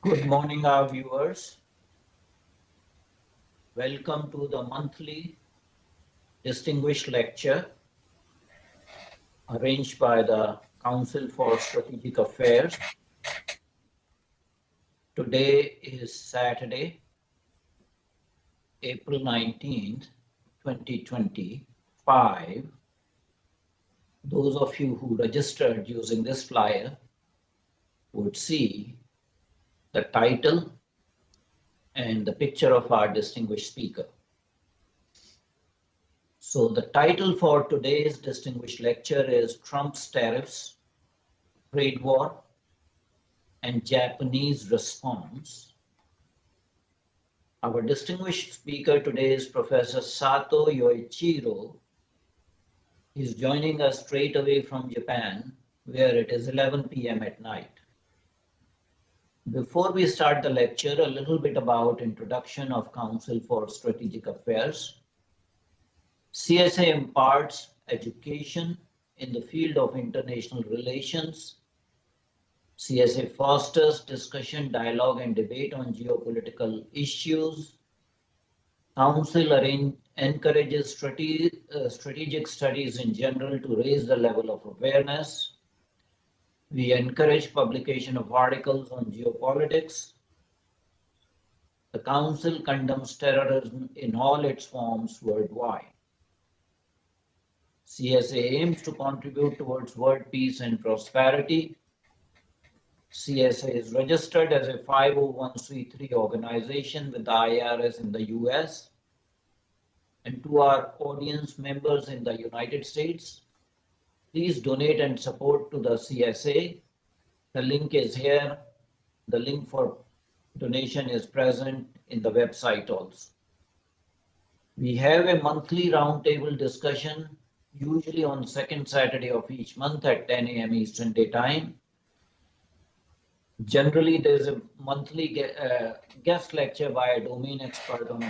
Good morning, our viewers. Welcome to the monthly distinguished lecture arranged by the Council for Strategic Affairs. Today is Saturday, April 19th, 2025. Those of you who registered using this flyer would see the title and the picture of our distinguished speaker. So the title for today's distinguished lecture is Trump's Tariffs, Trade War, and Japanese Response. Our distinguished speaker today is Professor Sato Yoe Chiro. He's joining us straight away from Japan, where it is 11 p.m. at night. Before we start the lecture, a little bit about introduction of Council for Strategic Affairs. CSA imparts education in the field of international relations. CSA fosters discussion, dialogue, and debate on geopolitical issues. Council encourages strategic studies in general to raise the level of awareness. We encourage publication of articles on geopolitics. The Council condemns terrorism in all its forms worldwide. CSA aims to contribute towards world peace and prosperity. CSA is registered as a 501c3 organization with the IRS in the US. And to our audience members in the United States, please donate and support to the CSA. The link is here. The link for donation is present in the website also. We have a monthly roundtable discussion, usually on second Saturday of each month at 10 a.m. Eastern Daytime. Generally, there's a monthly guest lecture by a domain expert on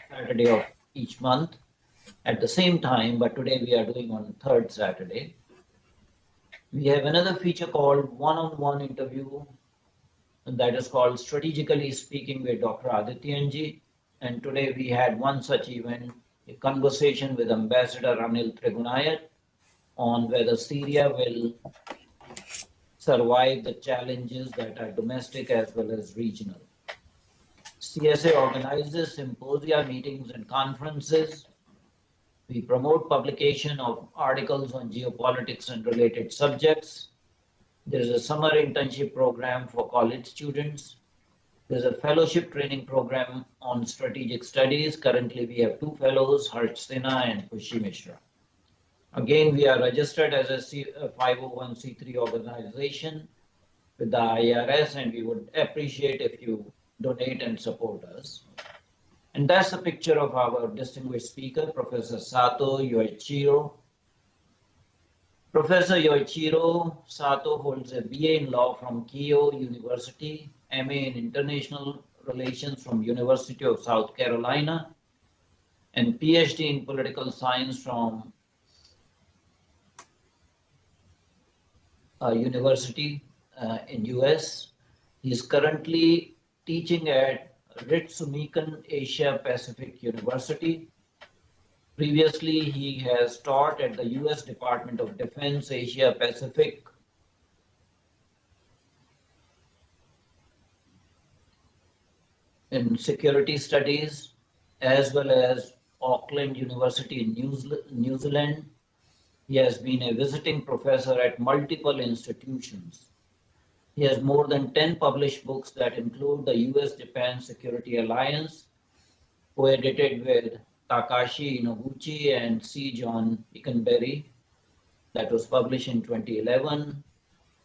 Saturday of each month at the same time, but today we are doing on third Saturday. We have another feature called one-on-one interview, and that is called Strategically Speaking with Dr. Adityanjee. And today we had one such event, a conversation with Ambassador Anil Trigunayat on whether Syria will survive the challenges that are domestic as well as regional. CSA organizes symposia, meetings, and conferences. We promote publication of articles on geopolitics and related subjects. There is a summer internship program for college students. There's a fellowship training program on strategic studies. Currently, we have two fellows, Harsh Sinha and Khushi Mishra. Again, we are registered as a 501c3 organization with the IRS, and we would appreciate if you donate and support us. And that's the picture of our distinguished speaker, Professor Sato Yoe Chiro. Professor Yoichiro Sato holds a BA in Law from Keio University, MA in International Relations from University of South Carolina, and PhD in Political Science from University in US. He is currently teaching at Ritsumeikan Asia Pacific University. Previously, he has taught at the US Department of Defense Asia Pacific in security studies, as well as Auckland University in New Zealand. He has been a visiting professor at multiple institutions. He has more than 10 published books that include the US-Japan Security Alliance, co-edited with Takashi Inoguchi and C. John Ikenberry, that was published in 2011.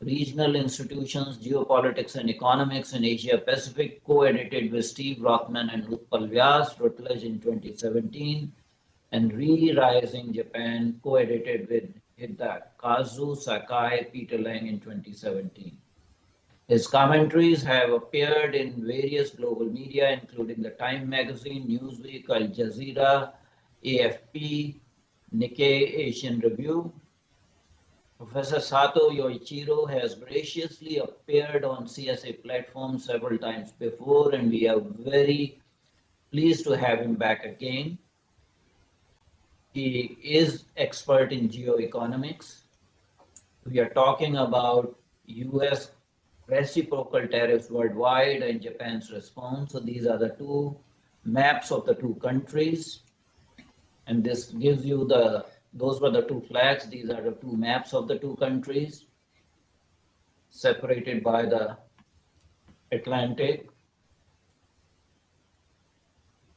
Regional Institutions, Geopolitics and Economics in Asia Pacific, co-edited with Steve Rothman and Utpal Vyas, Routledge in 2017. And Re-Rising Japan, co-edited with Hidekazu Sakai, Peter Lang in 2017. His commentaries have appeared in various global media, including the Time Magazine, Newsweek, Al Jazeera, AFP, Nikkei Asian Review. Professor Sato Yoichiro has graciously appeared on CSA platform several times before, and we are very pleased to have him back again. He is expert in geoeconomics. We are talking about US reciprocal tariffs worldwide and Japan's response. So these are the two maps of the two countries. And this gives you those were the two flags. These are the two maps of the two countries separated by the Atlantic.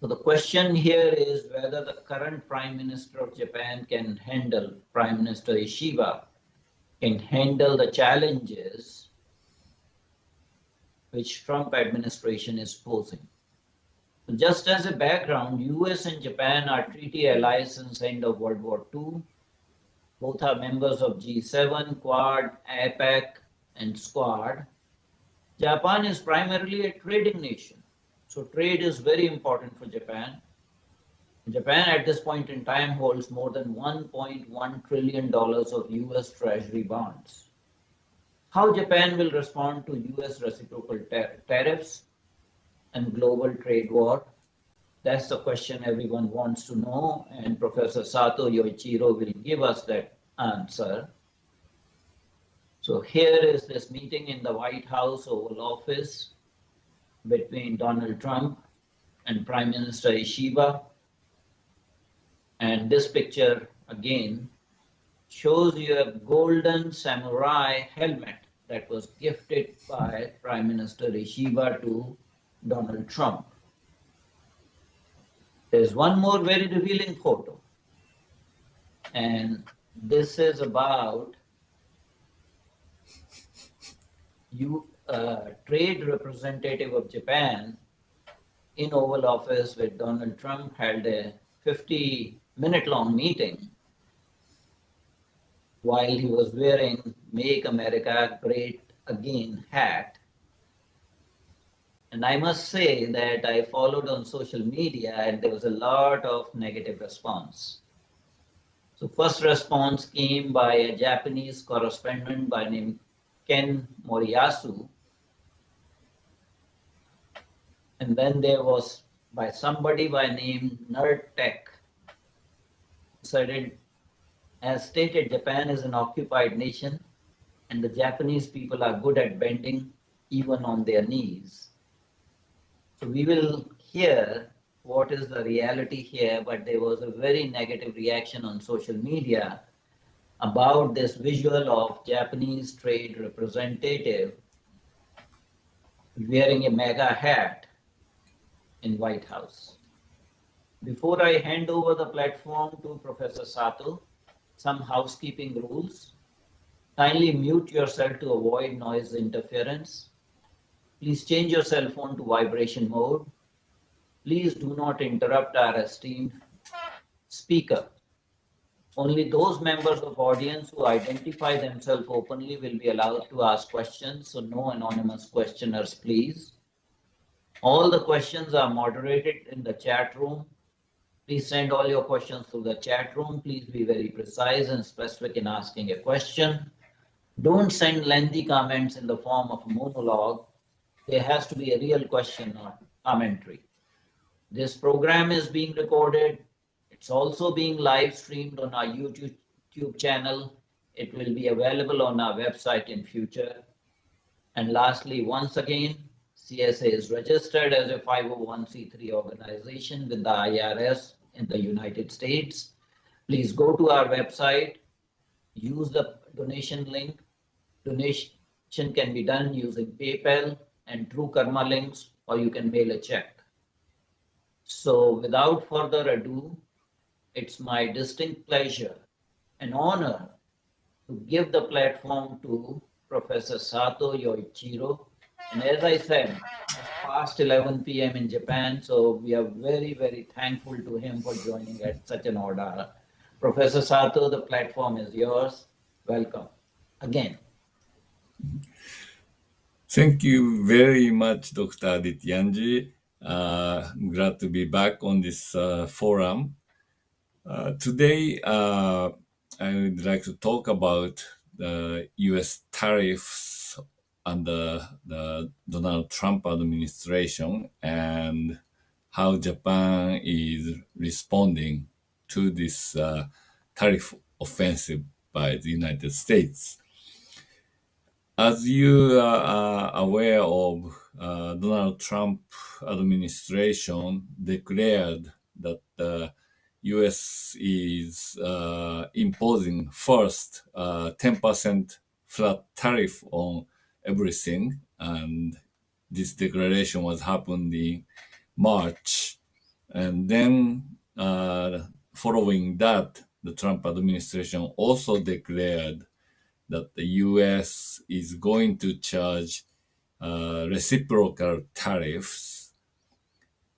So the question here is whether the current Prime Minister of Japan can handle, Prime Minister Ishiba, can handle the challenges which Trump administration is posing. So just as a background, US and Japan are treaty allies since the end of World War II. Both are members of G7, Quad, APEC, and Squad. Japan is primarily a trading nation. So trade is very important for Japan. Japan at this point in time holds more than $1.1 trillion of US Treasury bonds. How Japan will respond to US reciprocal tariffs and global trade war? That's the question everyone wants to know, and Professor Sato Yoe Chiro will give us that answer. So here is this meeting in the White House Oval Office between Donald Trump and Prime Minister Ishiba. And this picture again shows you a golden samurai helmet that was gifted by Prime Minister Ishiba to Donald Trump. There's one more very revealing photo. And this is about trade representative of Japan in Oval Office with Donald Trump held a 50-minute-long meeting while he was wearing Make America Great Again hat. And I must say that I followed on social media and there was a lot of negative response. So first response came by a Japanese correspondent by name Ken Moriyasu. And then there was by somebody by name Nerd Tech, said, as stated, Japan is an occupied nation and the Japanese people are good at bending even on their knees. So we will hear what is the reality here, but there was a very negative reaction on social media about this visual of Japanese trade representative wearing a mega hat in White House. Before I hand over the platform to Professor Sato, some housekeeping rules. Kindly mute yourself to avoid noise interference. Please change your cell phone to vibration mode. Please do not interrupt our esteemed speaker. Only those members of audience who identify themselves openly will be allowed to ask questions, so no anonymous questioners, please. All the questions are moderated in the chat room. Please send all your questions through the chat room. Please be very precise and specific in asking a question. Don't send lengthy comments in the form of a monologue. There has to be a real question or commentary. This program is being recorded. It's also being live streamed on our YouTube channel. It will be available on our website in future. And lastly, once again, CSA is registered as a 501c3 organization with the IRS in the United States. Please go to our website, use the donation link. Donation can be done using PayPal and True Karma links, or you can mail a check. So without further ado, it's my distinct pleasure and honor to give the platform to Professor Sato Yoe Chiro. And as I said, it's past 11 p.m. in Japan, so we are very, very thankful to him for joining at such an odd hour. Professor Sato, the platform is yours. Welcome again. Thank you very much, Dr. Adityanjee. I'm glad to be back on this forum. Today, I would like to talk about the U.S. tariffs under the Donald Trump administration and how Japan is responding to this tariff offensive by the United States. As you are aware of, Donald Trump administration declared that the U.S. is imposing first 10% flat tariff on everything, and this declaration was happened in March, and then following that, the Trump administration also declared that the U.S. is going to charge reciprocal tariffs,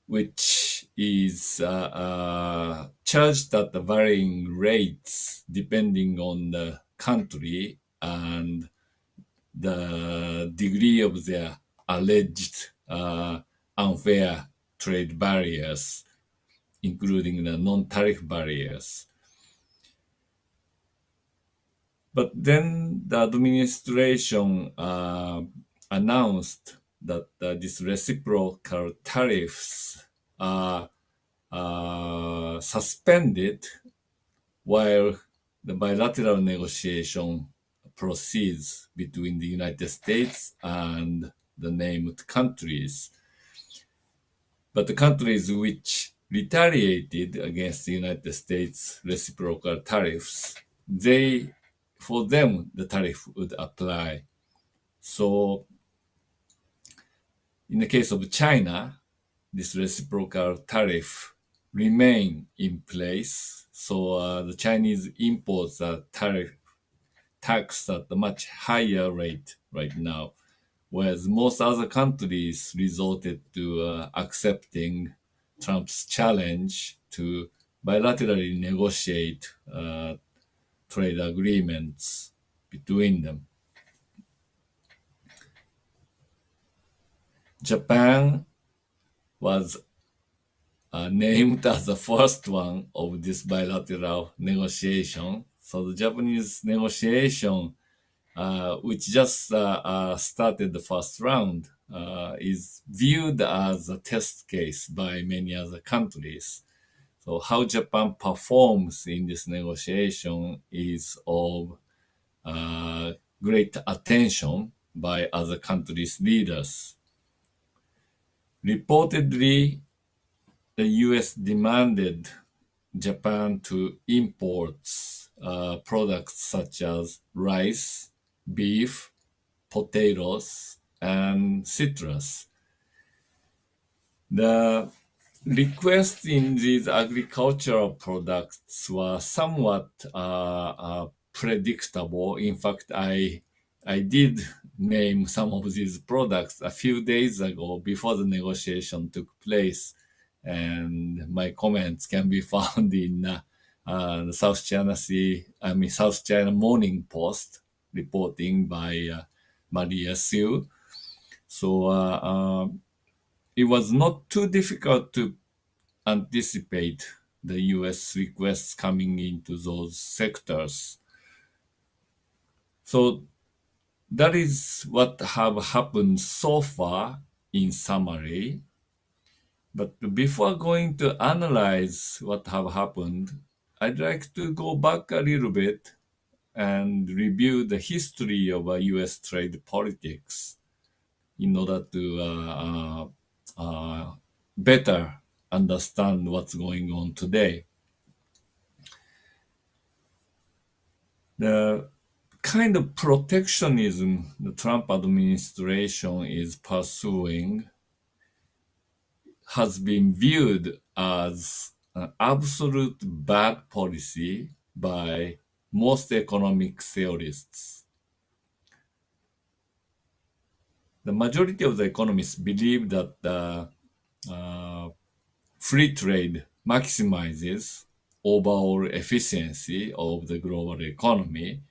which is charged at the varying rates depending on the country and the degree of their alleged unfair trade barriers, including the non-tariff barriers. But then the administration announced that these reciprocal tariffs are suspended while the bilateral negotiation proceeds between the United States and the named countries. But the countries which retaliated against the United States reciprocal tariffs, for them, the tariff would apply. So in the case of China, this reciprocal tariff remain in place. So the Chinese imports are taxed at a much higher rate right now, whereas most other countries resorted to accepting Trump's challenge to bilaterally negotiate trade agreements between them. Japan was named as the first one of this bilateral negotiation. So the Japanese negotiation, which just started the first round, is viewed as a test case by many other countries. So how Japan performs in this negotiation is of great attention by other countries' leaders. Reportedly, the U.S. demanded Japan to import products such as rice, beef, potatoes, and citrus. The requests in these agricultural products were somewhat predictable. In fact, I did name some of these products a few days ago before the negotiation took place, and my comments can be found in the South China Morning Post reporting by Maria Siu. So it was not too difficult to anticipate the U.S. requests coming into those sectors. So that is what have happened so far in summary. But before going to analyze what have happened, I'd like to go back a little bit and review the history of U.S. trade politics in order to better understand what's going on today. The kind of protectionism the Trump administration is pursuing has been viewed as an absolute bad policy by most economic theorists. The majority of the economists believe that free trade maximizes overall efficiency of the global economy,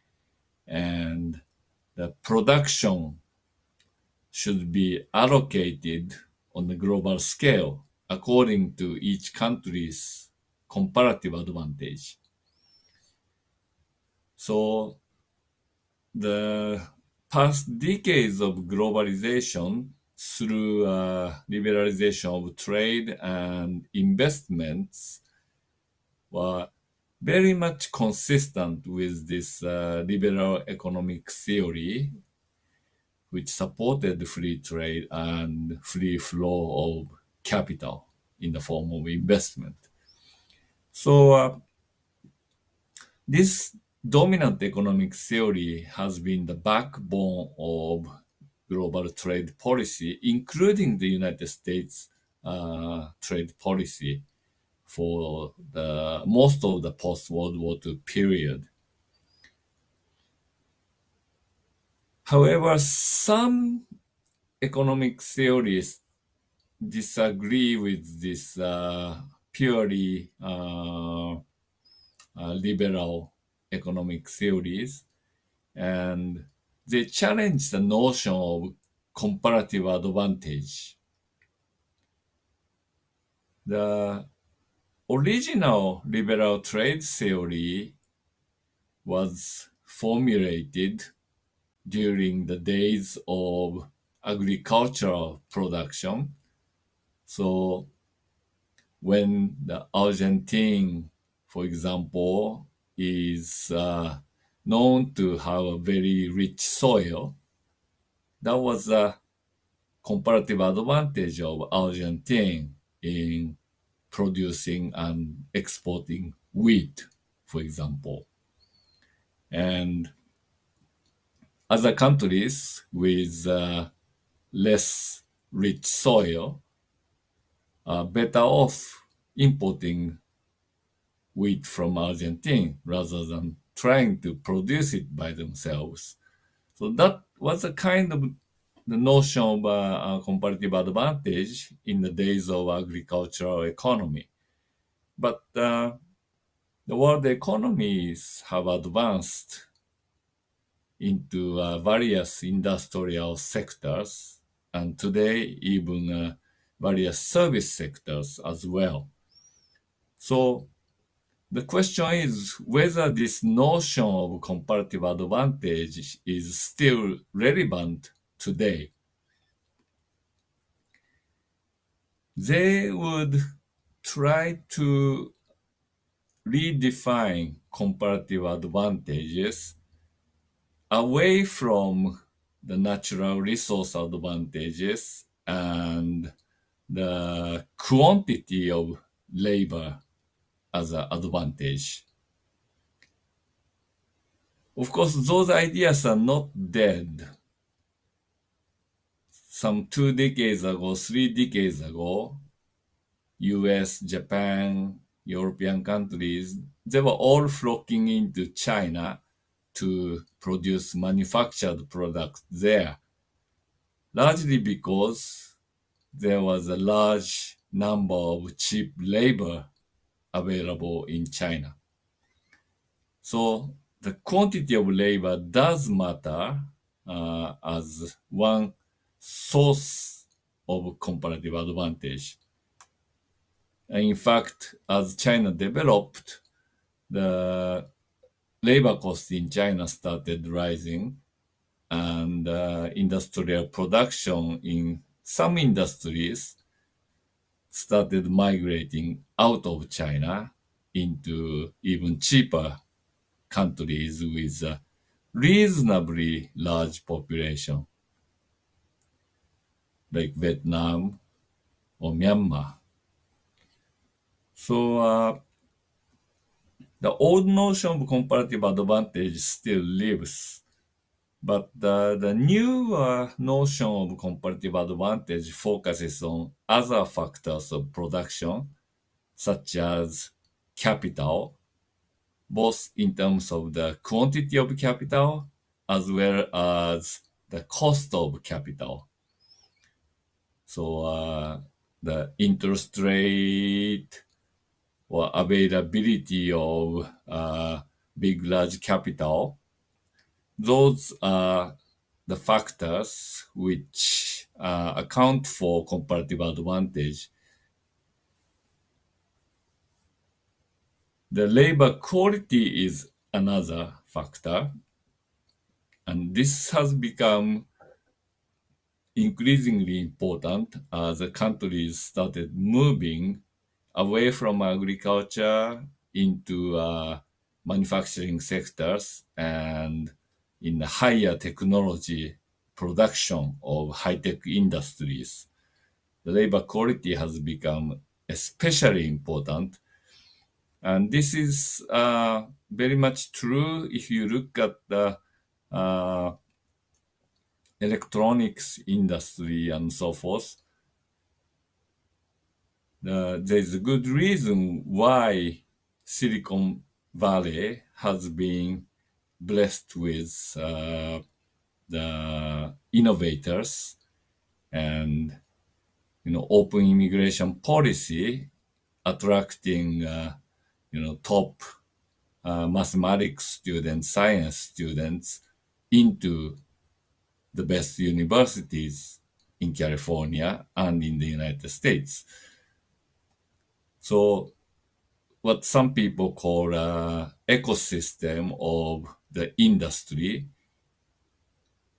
and the production should be allocated on the global scale according to each country's comparative advantage. So the past decades of globalization through liberalization of trade and investments were very much consistent with this liberal economic theory, which supported free trade and free flow of capital in the form of investment. So this dominant economic theory has been the backbone of global trade policy, including the United States trade policy for the most of the post-World War II period. However, some economic theorists disagree with this purely liberal economic theories, and they challenge the notion of comparative advantage. The original liberal trade theory was formulated during the days of agricultural production. So when the Argentine, for example, is known to have a very rich soil, that was a comparative advantage of Argentine in producing and exporting wheat, for example. And other countries with less rich soil are better off importing wheat from Argentina rather than trying to produce it by themselves. So that was a kind of the notion of a comparative advantage in the days of agricultural economy. But the world economies have advanced into various industrial sectors, and today even various service sectors as well. So the question is whether this notion of comparative advantage is still relevant today. They would try to redefine comparative advantages away from the natural resource advantages and the quantity of labor as an advantage. Of course, those ideas are not dead. Some 2 decades ago, 3 decades ago, US, Japan, European countries, they were all flocking into China to produce manufactured products there, largely because there was a large number of cheap labor available in China. So the quantity of labor does matter as one source of comparative advantage. And in fact, as China developed, the labor costs in China started rising, and industrial production in some industries started migrating out of China into even cheaper countries with a reasonably large population, like Vietnam or Myanmar. So the old notion of comparative advantage still lives, but the new notion of comparative advantage focuses on other factors of production, such as capital, both in terms of the quantity of capital as well as the cost of capital. So the interest rate or availability of big, large capital, those are the factors which account for comparative advantage. The labor quality is another factor, And this has become increasingly important as the countries started moving away from agriculture into manufacturing sectors and in the higher technology production of high-tech industries. The labor quality has become especially important. And this is very much true if you look at the uh, electronics industry and so forth. There's a good reason why Silicon Valley has been blessed with the innovators and open immigration policy attracting top mathematics students, science students into the best universities in California and in the United States. So what some people call ecosystem of the industry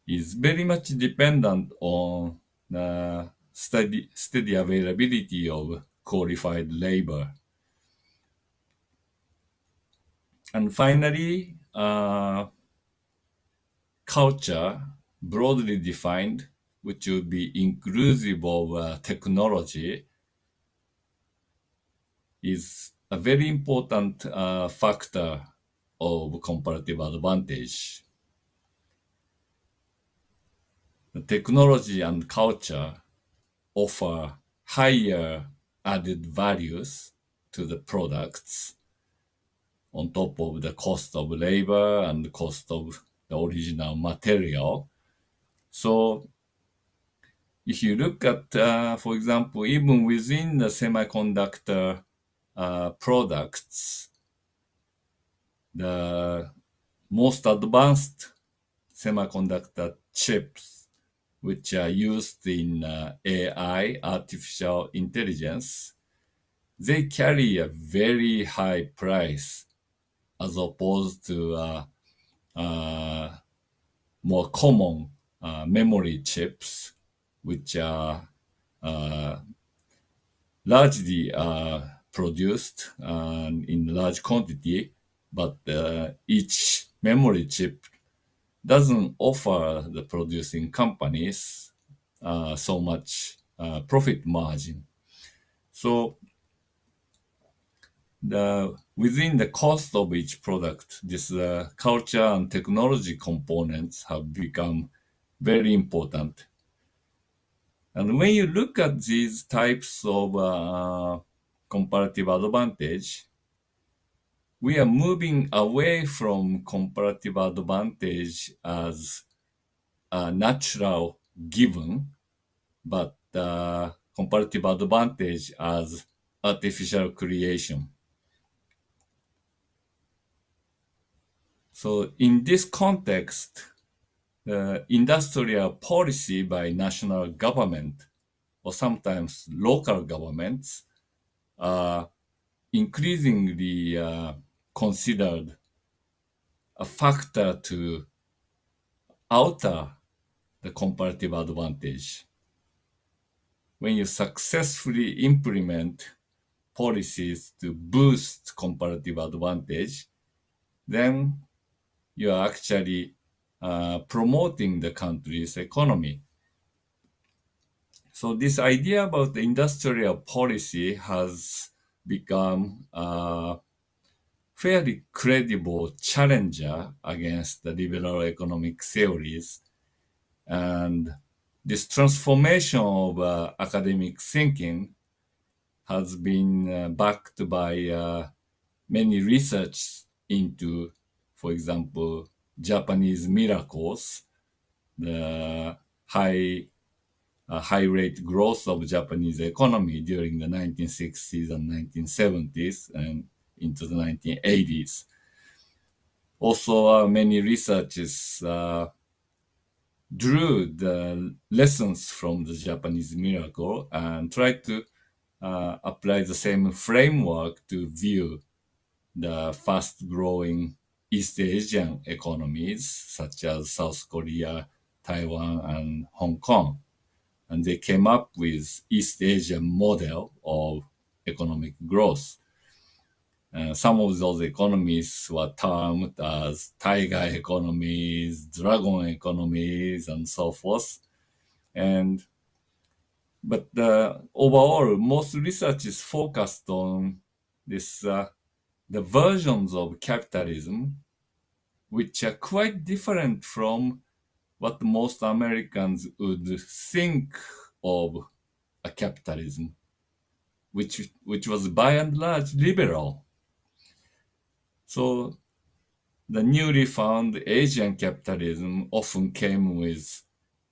is very much dependent on steady availability of qualified labor. And finally, culture, broadly defined, which would be inclusive of technology, is a very important factor of comparative advantage. The technology and culture offer higher added values to the products on top of the cost of labor and the cost of the original material. So if you look at, for example, even within the semiconductor products, the most advanced semiconductor chips, which are used in AI, artificial intelligence, they carry a very high price as opposed to more common memory chips, which are largely produced in large quantity, but each memory chip doesn't offer the producing companies so much profit margin. So within the cost of each product, this culture and technology components have become very important. And when you look at these types of comparative advantage, we are moving away from comparative advantage as a natural given, but comparative advantage as artificial creation. So in this context, industrial policy by national government or sometimes local governments are increasingly considered a factor to alter the comparative advantage. When you successfully implement policies to boost comparative advantage, then you are actually promoting the country's economy. So this idea about the industrial policy has become a fairly credible challenger against the liberal economic theories. And this transformation of academic thinking has been backed by many research into, for example, Japanese miracles, the high rate growth of Japanese economy during the 1960s and 1970s and into the 1980s. Also, many researchers drew the lessons from the Japanese miracle and tried to apply the same framework to view the fast growing East Asian economies, such as South Korea, Taiwan, and Hong Kong. And they came up with East Asian model of economic growth. Some of those economies were termed as tiger economies, dragon economies, and so forth. But overall, most research is focused on this the versions of capitalism, which are quite different from what most Americans would think of a capitalism, which was by and large liberal. So the newly found Asian capitalism often came with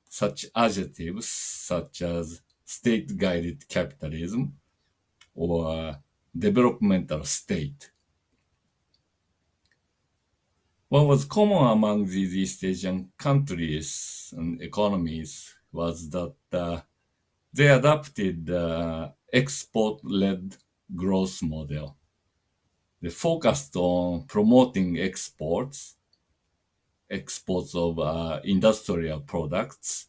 such adjectives such as state-guided capitalism or developmental state. What was common among these East Asian countries and economies was that they adopted the export-led growth model. They focused on promoting exports of industrial products.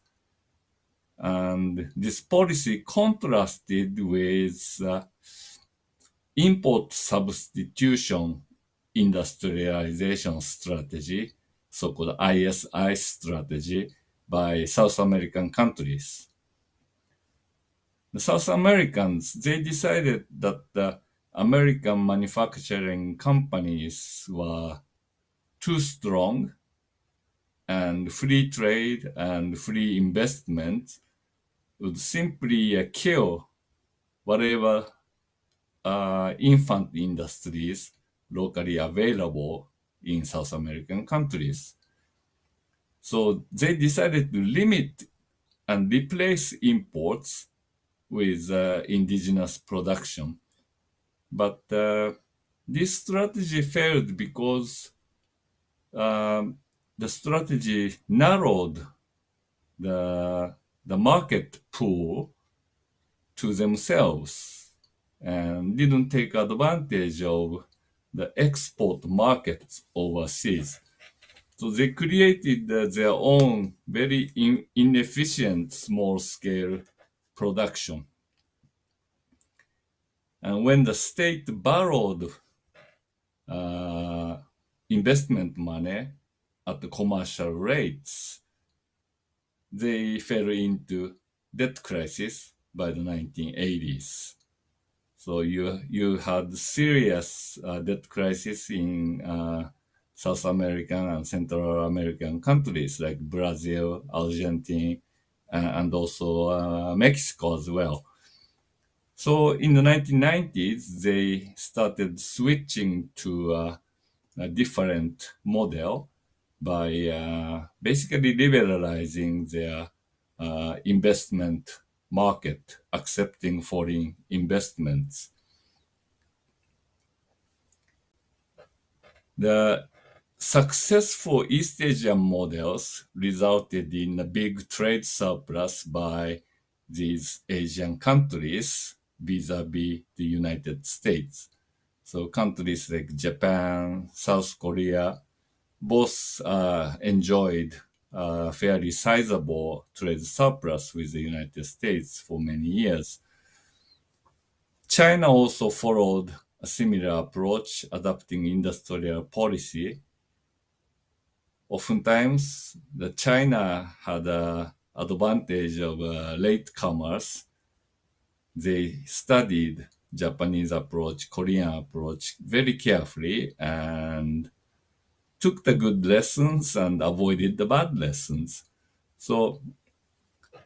And this policy contrasted with import substitution industrialization strategy, so-called ISI strategy, by South American countries. The South Americans, they decided that the American manufacturing companies were too strong, and free trade and free investment would simply kill whatever infant industries locally available in South American countries. So they decided to limit and replace imports with indigenous production. But this strategy failed because the strategy narrowed the market pool to themselves and didn't take advantage of the export markets overseas. So they created their own very inefficient small-scale production. And when the state borrowed investment money at the commercial rates, they fell into debt crisis by the 1980s. So you had serious debt crisis in South American and Central American countries like Brazil, Argentina, and also Mexico as well. So in the 1990s, they started switching to a different model by basically liberalizing their investment market, accepting foreign investments. The successful East Asian models resulted in a big trade surplus by these Asian countries vis-a-vis the United States. So countries like Japan, South Korea, both enjoyed a fairly sizable trade surplus with the United States for many years. China also followed a similar approach, adopting industrial policy. Oftentimes, the China had an advantage of latecomers. They studied Japanese approach, Korean approach very carefully and took the good lessons and avoided the bad lessons. So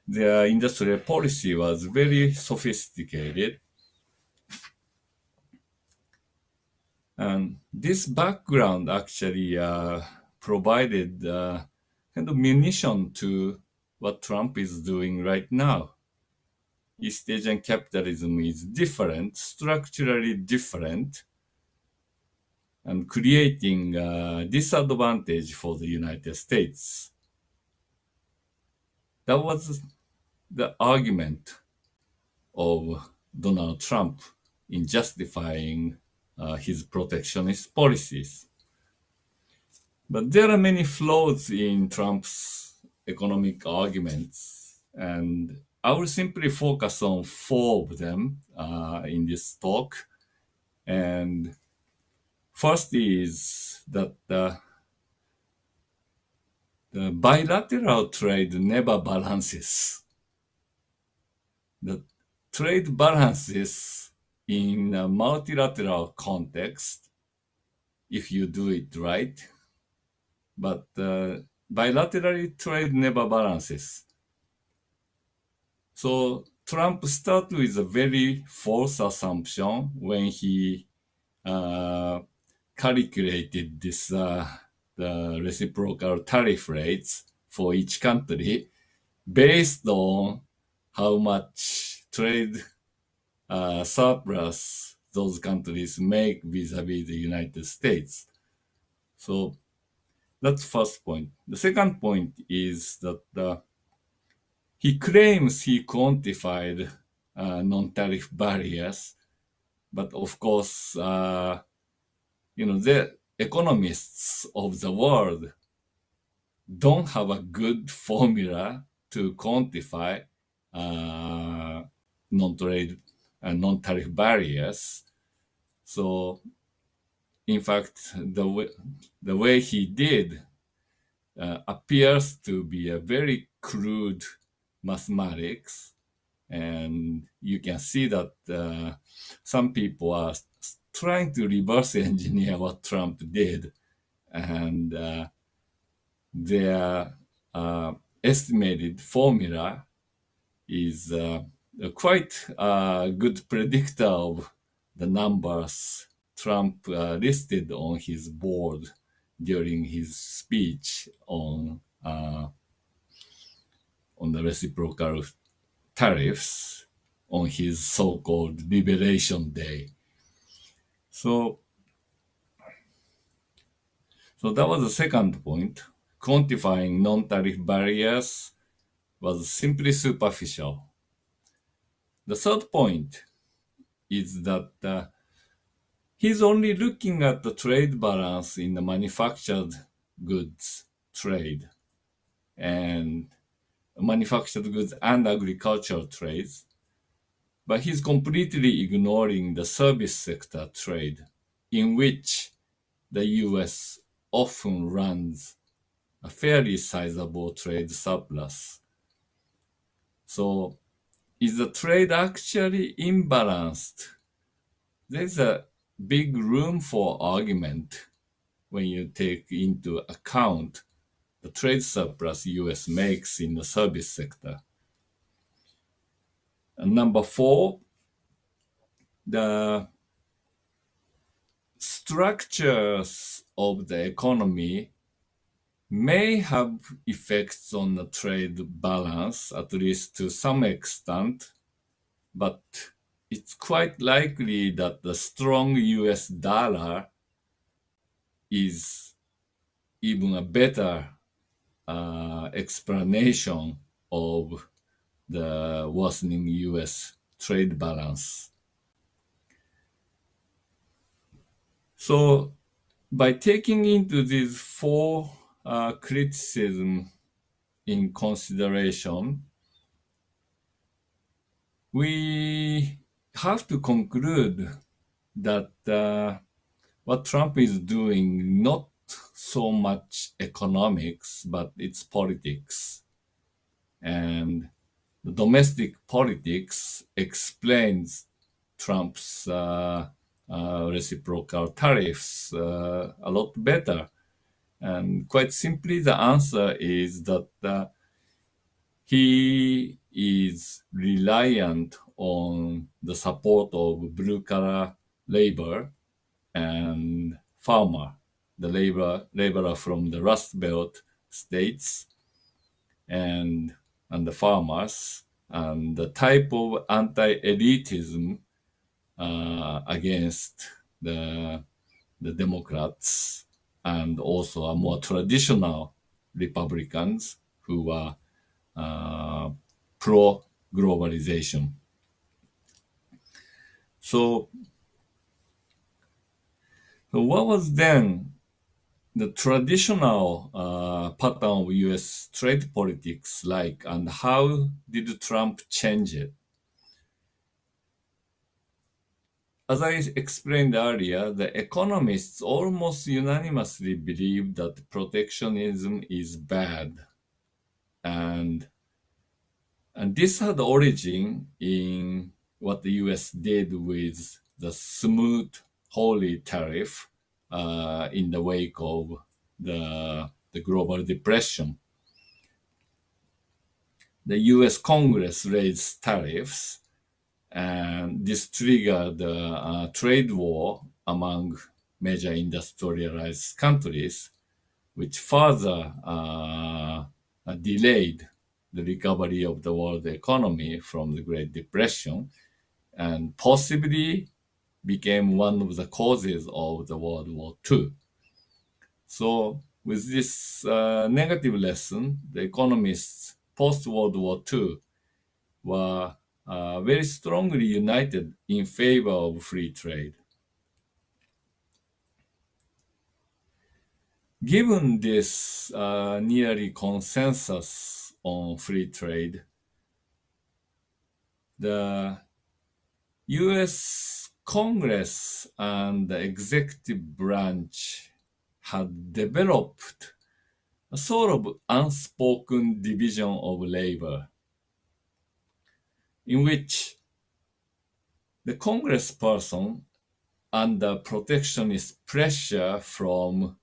their industrial policy was very sophisticated. And this background actually provided kind of munition to what Trump is doing right now. East Asian capitalism is different, structurally different, and creating a disadvantage for the United States. That was the argument of Donald Trump in justifying his protectionist policies. But there are many flaws in Trump's economic arguments, and I will simply focus on four of them in this talk. And first is that the bilateral trade never balances. The trade balances in a multilateral context if you do it right, but bilaterally trade never balances. So Trump started with a very false assumption when he calculated this the reciprocal tariff rates for each country based on how much trade surplus those countries make vis-a-vis the United States. So that's first point. The second point is that he claims he quantified non-tariff barriers, but of course, the economists of the world don't have a good formula to quantify non-trade and non-tariff barriers. So, in fact, the way he did appears to be a very crude mathematics, and you can see that some people are trying to reverse engineer what Trump did, and their estimated formula is quite a good predictor of the numbers Trump listed on his board during his speech on the reciprocal tariffs on his so-called Liberation Day. So that was the second point. Quantifying non-tariff barriers was simply superficial. The third point is that he's only looking at the trade balance in the manufactured goods trade and manufactured goods and agricultural trades, but he's completely ignoring the service sector trade, in which the US often runs a fairly sizable trade surplus. So, is the trade actually imbalanced? There's a big room for argument when you take into account the trade surplus US makes in the service sector. And number four, the structures of the economy may have effects on the trade balance, at least to some extent, but it's quite likely that the strong US dollar is even a better explanation of the worsening US trade balance. So by taking into these four criticisms in consideration, we have to conclude that what Trump is doing not so much economics, but it's politics. And the domestic politics explains Trump's reciprocal tariffs a lot better. And quite simply, the answer is that he is reliant on the support of blue-collar labor and farmer, the laborer from the Rust Belt states, and the farmers, and the type of anti-elitism against the Democrats, and also a more traditional Republicans who are pro-globalization. So what was then the traditional pattern of US trade politics like, and how did Trump change it? As I explained earlier, the economists almost unanimously believe that protectionism is bad. And this had origin in what the US did with the smooth, holy tariff in the wake of the global depression. The US Congress raised tariffs, and this triggered a trade war among major industrialized countries, which further delayed the recovery of the world economy from the Great Depression and possibly became one of the causes of the World War II. So, with this negative lesson, the economists post-World War II were very strongly united in favor of free trade. Given this nearly consensus on free trade, the US Congress and the executive branch had developed a sort of unspoken division of labor, in which the congressperson, under protectionist pressure from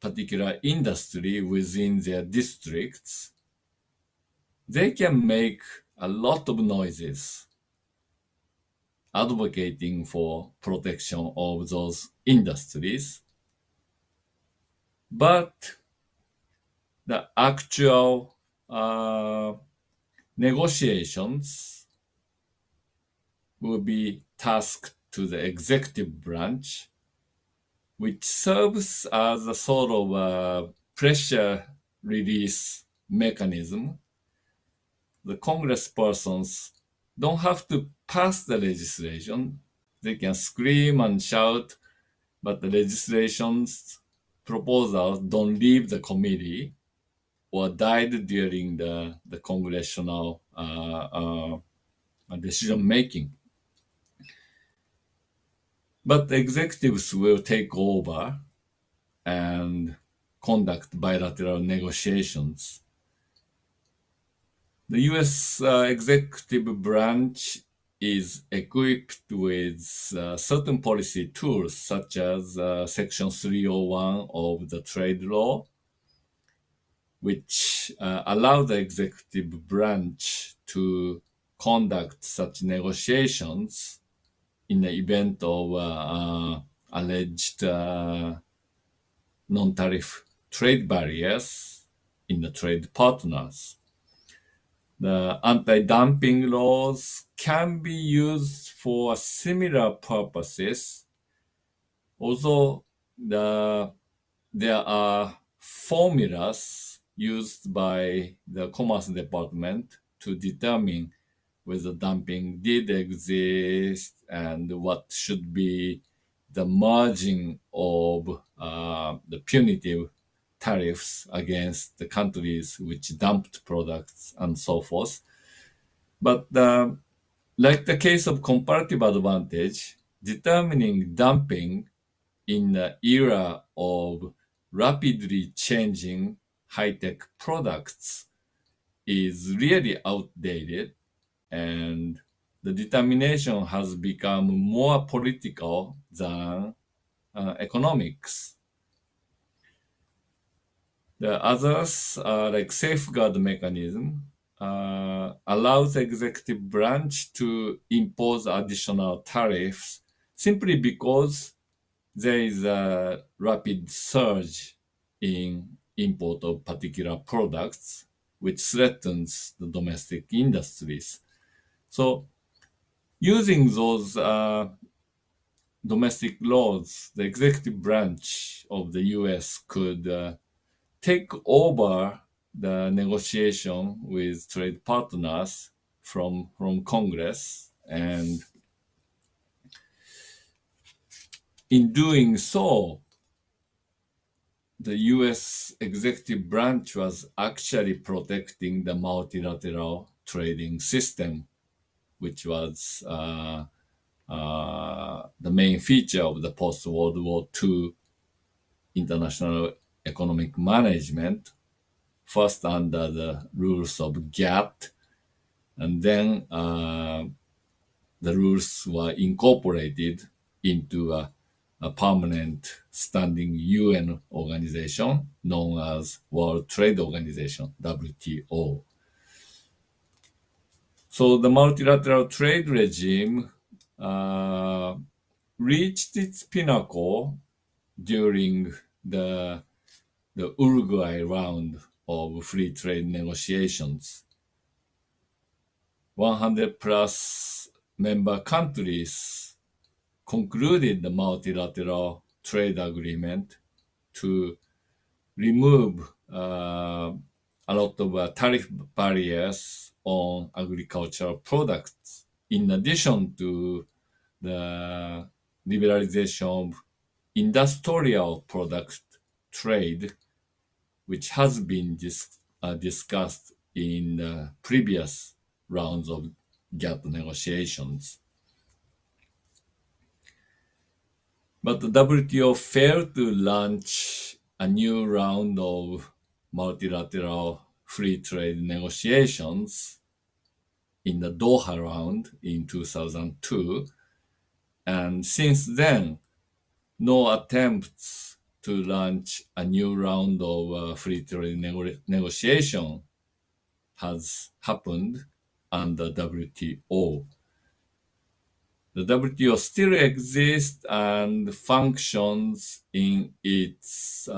particular industry within their districts, they can make a lot of noises advocating for protection of those industries. But the actual negotiations will be tasked to the executive branch, which serves as a sort of pressure release mechanism. The congresspersons don't have to pass the legislation. They can scream and shout, but the legislation's proposals don't leave the committee or died during the congressional decision making. But the executives will take over and conduct bilateral negotiations. The US executive branch is equipped with certain policy tools such as Section 301 of the trade law, which allow the executive branch to conduct such negotiations in the event of alleged non-tariff trade barriers in the trade partners. The anti-dumping laws can be used for similar purposes, although there are formulas used by the Commerce Department to determine whether dumping did exist and what should be the margin of the punitive tariffs against the countries which dumped products and so forth. But like the case of comparative advantage, determining dumping in the era of rapidly changing high-tech products is really outdated, and the determination has become more political than economics. The others, like safeguard mechanism, allows the executive branch to impose additional tariffs simply because there is a rapid surge in import of particular products, which threatens the domestic industries. So using those domestic laws, the executive branch of the US could take over the negotiation with trade partners from Congress, and in doing so, the US executive branch was actually protecting the multilateral trading system, which was the main feature of the post-World War II international economic management, first under the rules of GATT, and then the rules were incorporated into a permanent standing UN organization known as World Trade Organization, WTO. So the multilateral trade regime reached its pinnacle during the Uruguay round of free trade negotiations. 100 plus member countries concluded the multilateral trade agreement to remove a lot of tariff barriers on agricultural products, in addition to the liberalization of industrial product trade, which has been discussed in the previous rounds of GATT negotiations. But the WTO failed to launch a new round of multilateral free trade negotiations in the Doha round in 2002. And since then, no attempts to launch a new round of free trade negotiation has happened under WTO. The WTO still exists and functions in its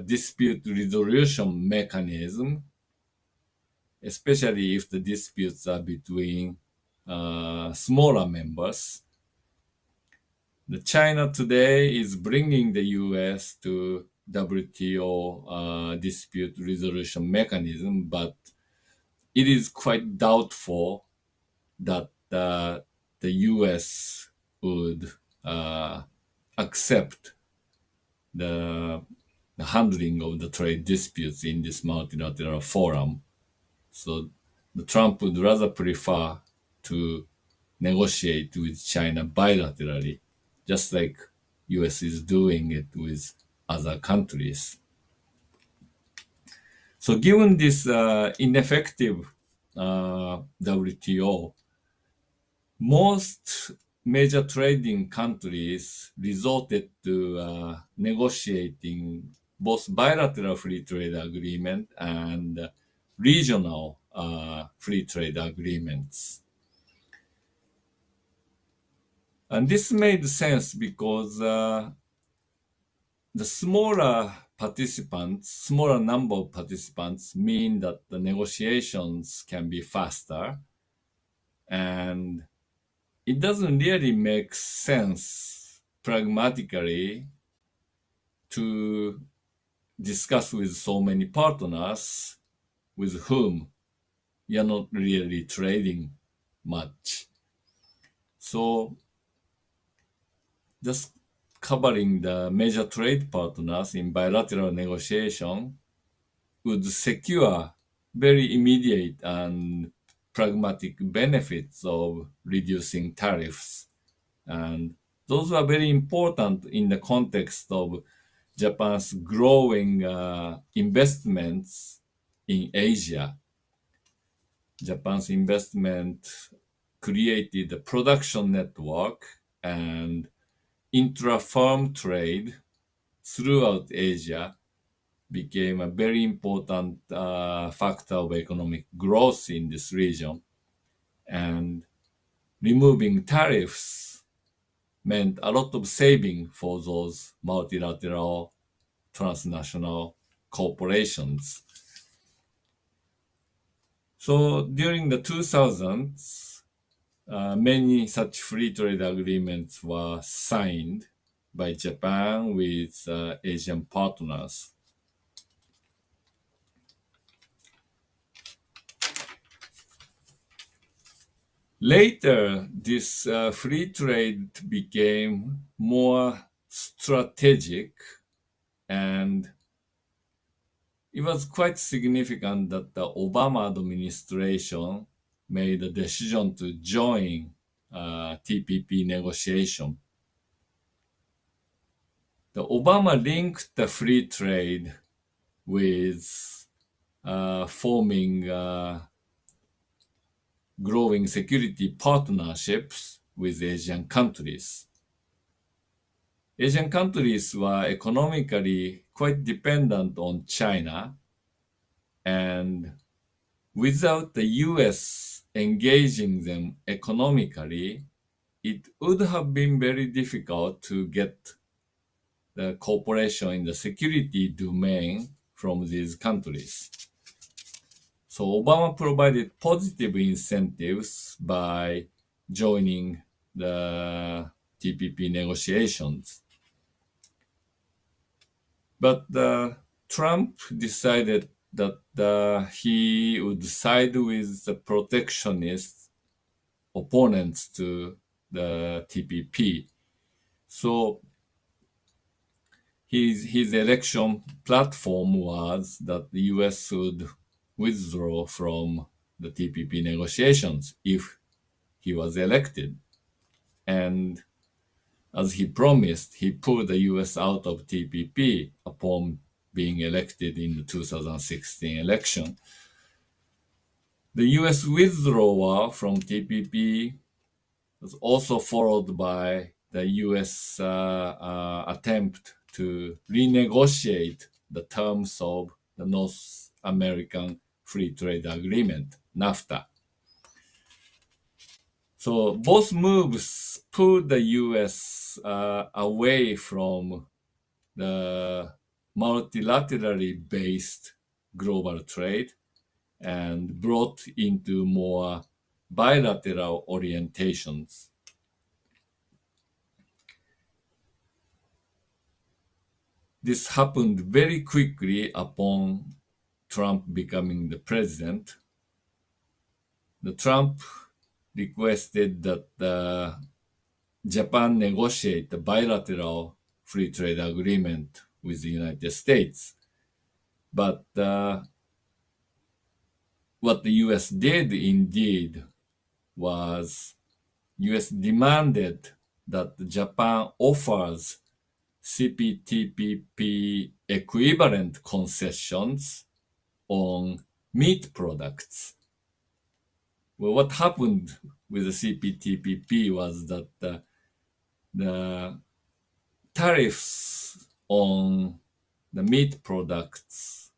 dispute resolution mechanism, especially if the disputes are between smaller members. The China today is bringing the US to WTO dispute resolution mechanism, but it is quite doubtful that the US would accept the handling of the trade disputes in this multilateral forum. So the Trump would rather prefer to negotiate with China bilaterally, just like US is doing it with other countries. So given this ineffective WTO, most major trading countries resorted to negotiating both bilateral free trade agreement and regional free trade agreements. And this made sense because the smaller number of participants mean that the negotiations can be faster, and it doesn't really make sense pragmatically to discuss with so many partners with whom you're not really trading much. So just covering the major trade partners in bilateral negotiation would secure very immediate and pragmatic benefits of reducing tariffs. And those are very important in the context of Japan's growing investments in Asia. Japan's investment created a production network, and intra-firm trade throughout Asia became a very important factor of economic growth in this region. And removing tariffs meant a lot of saving for those multilateral transnational corporations. So during the 2000s, many such free trade agreements were signed by Japan with Asian partners. Later, this free trade became more strategic and it was quite significant that the Obama administration made a decision to join TPP negotiation. The Obama linked the free trade with forming growing security partnerships with Asian countries. Asian countries were economically quite dependent on China, and without the US engaging them economically, it would have been very difficult to get the cooperation in the security domain from these countries. So Obama provided positive incentives by joining the TPP negotiations. But Trump decided that he would side with the protectionist opponents to the TPP. So his election platform was that the US would withdraw from the TPP negotiations if he was elected. And as he promised, he pulled the US out of TPP upon being elected in the 2016 election. The US withdrawal from TPP was also followed by the US attempt to renegotiate the terms of the North American Free Trade Agreement, NAFTA. So both moves pulled the US away from the multilaterally based global trade and brought into more bilateral orientations. This happened very quickly upon Trump becoming the president. The Trump requested that Japan negotiate a bilateral free trade agreement with the United States. But what the US did indeed was US demanded that Japan offers CPTPP equivalent concessions on meat products. Well, what happened with the CPTPP was that the tariffs on the meat products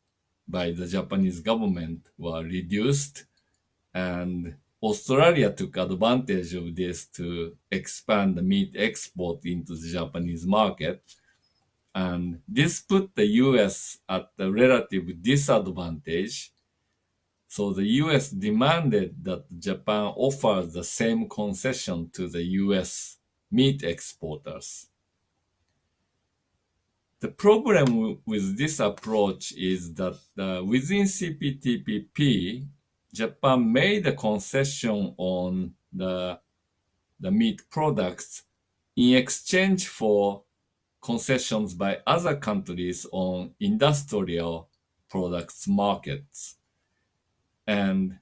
by the Japanese government were reduced, and Australia took advantage of this to expand the meat export into the Japanese market. And this put the US at a relative disadvantage. So the US demanded that Japan offers the same concession to the US meat exporters. The problem with this approach is that within CPTPP, Japan made a concession on the meat products in exchange for concessions by other countries on industrial products markets. And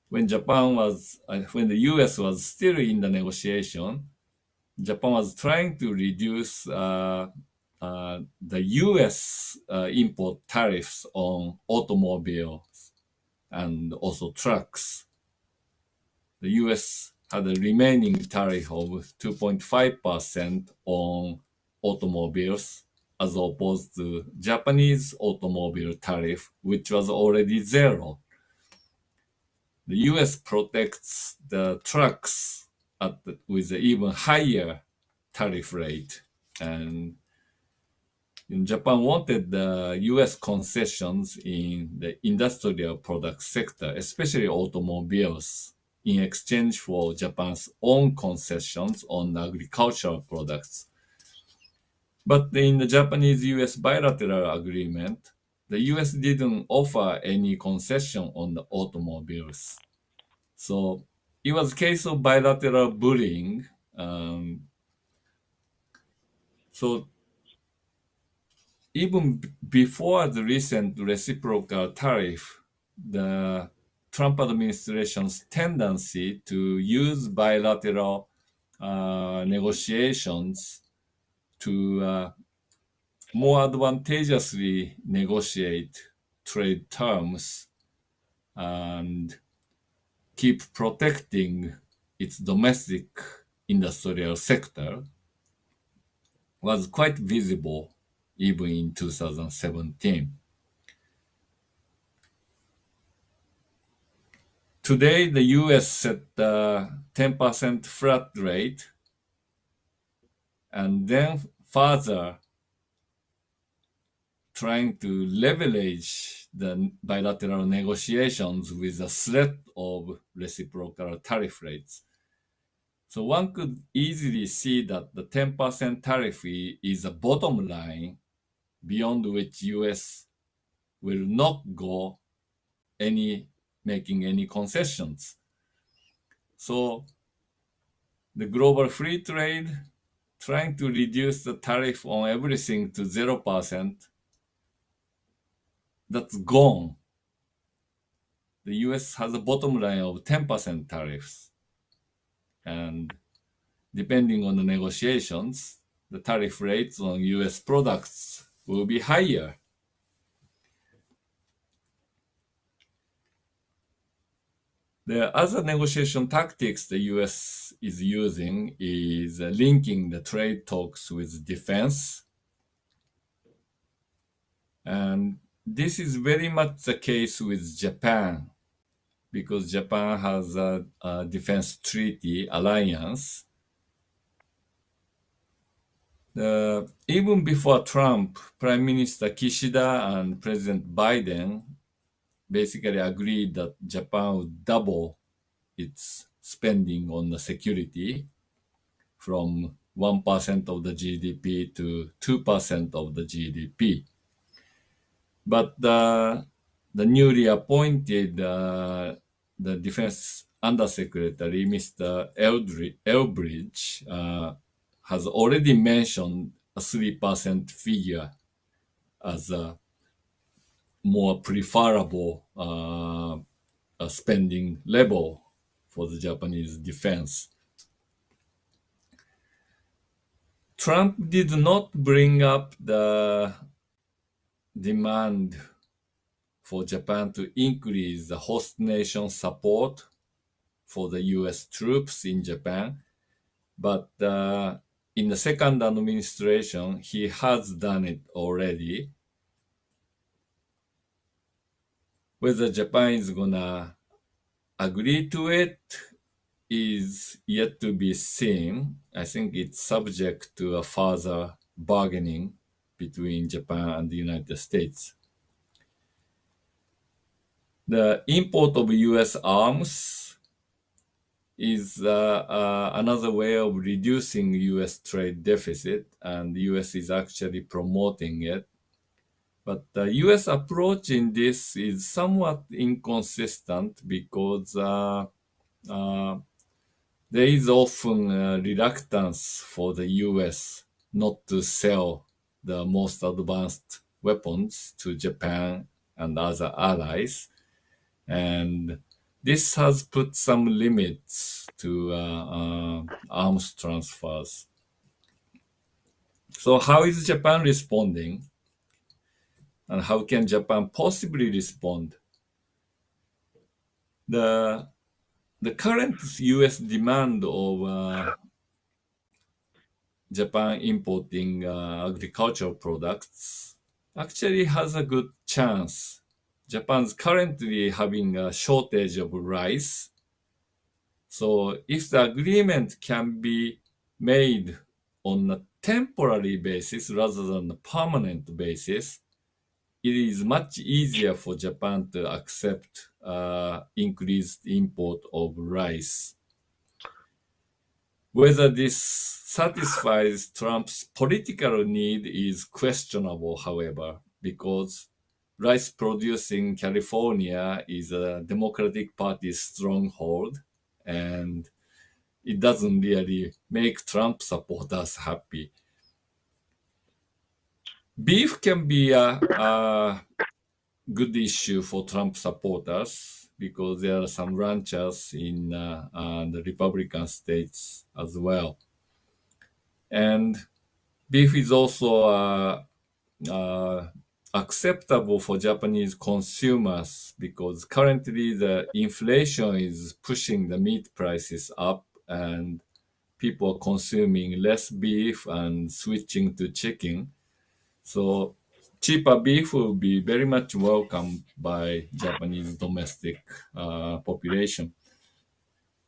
when when the US was still in the negotiation, Japan was trying to reduce the US import tariffs on automobiles and also trucks. The US had a remaining tariff of 2.5% on automobiles, as opposed to Japanese automobile tariff, which was already zero. The US protects the trucks with an even higher tariff rate, and Japan wanted the US concessions in the industrial product sector, especially automobiles, in exchange for Japan's own concessions on agricultural products. But in the Japanese-US bilateral agreement, the US didn't offer any concession on the automobiles. So it was a case of bilateral bullying. So even before the recent reciprocal tariff, the Trump administration's tendency to use bilateral negotiations to more advantageously negotiate trade terms and keep protecting its domestic industrial sector was quite visible even in 2017. Today, the US set a 10% flat rate and then further trying to leverage the bilateral negotiations with the threat of reciprocal tariff rates. So one could easily see that the 10% tariff is a bottom line beyond which US will not go making any concessions. So the global free trade trying to reduce the tariff on everything to 0%, that's gone. The US has a bottom line of 10% tariffs. And depending on the negotiations, the tariff rates on US products will be higher. The other negotiation tactics the US is using is linking the trade talks with defense. And this is very much the case with Japan, because Japan has a defense treaty alliance. Even before Trump, Prime Minister Kishida and President Biden basically agreed that Japan would double its spending on the security from 1% of the GDP to 2% of the GDP. But the newly appointed the Defense Undersecretary, Mr. Elbridge, has already mentioned a 3% figure as a more preferable spending level for the Japanese defense. Trump did not bring up the demand for Japan to increase the host nation support for the US troops in Japan, but in the second administration, he has done it already. Whether Japan is gonna agree to it is yet to be seen. I think it's subject to a further bargaining between Japan and the United States. The import of US arms is another way of reducing US trade deficit, and the US is actually promoting it. But the US approach in this is somewhat inconsistent because there is often a reluctance for the US not to sell the most advanced weapons to Japan and other allies. And this has put some limits to arms transfers. So how is Japan responding? And how can Japan possibly respond? The current US demand of Japan importing agricultural products actually has a good chance. Japan's currently having a shortage of rice. So if the agreement can be made on a temporary basis rather than a permanent basis, it is much easier for Japan to accept increased import of rice. Whether this satisfies Trump's political need is questionable, however, because rice producing California is a Democratic Party stronghold, and it doesn't really make Trump supporters happy. Beef can be a good issue for Trump supporters because there are some ranchers in the Republican states as well. And beef is also acceptable for Japanese consumers because currently the inflation is pushing the meat prices up and people are consuming less beef and switching to chicken. So cheaper beef will be very much welcomed by Japanese domestic population.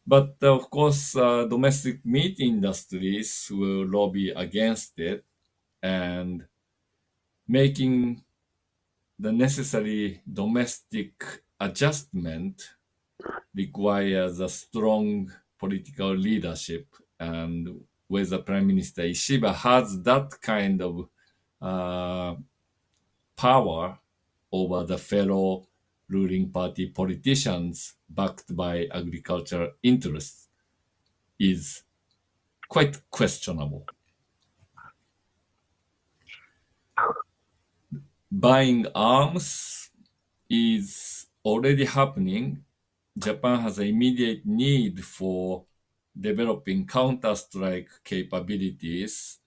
But of course, domestic meat industries will lobby against it and making the necessary domestic adjustment requires a strong political leadership. And whether Prime Minister Ishiba has that kind of uh, power over the fellow ruling party politicians backed by agricultural interests is quite questionable. Buying arms is already happening. Japan has an immediate need for developing counter-strike capabilities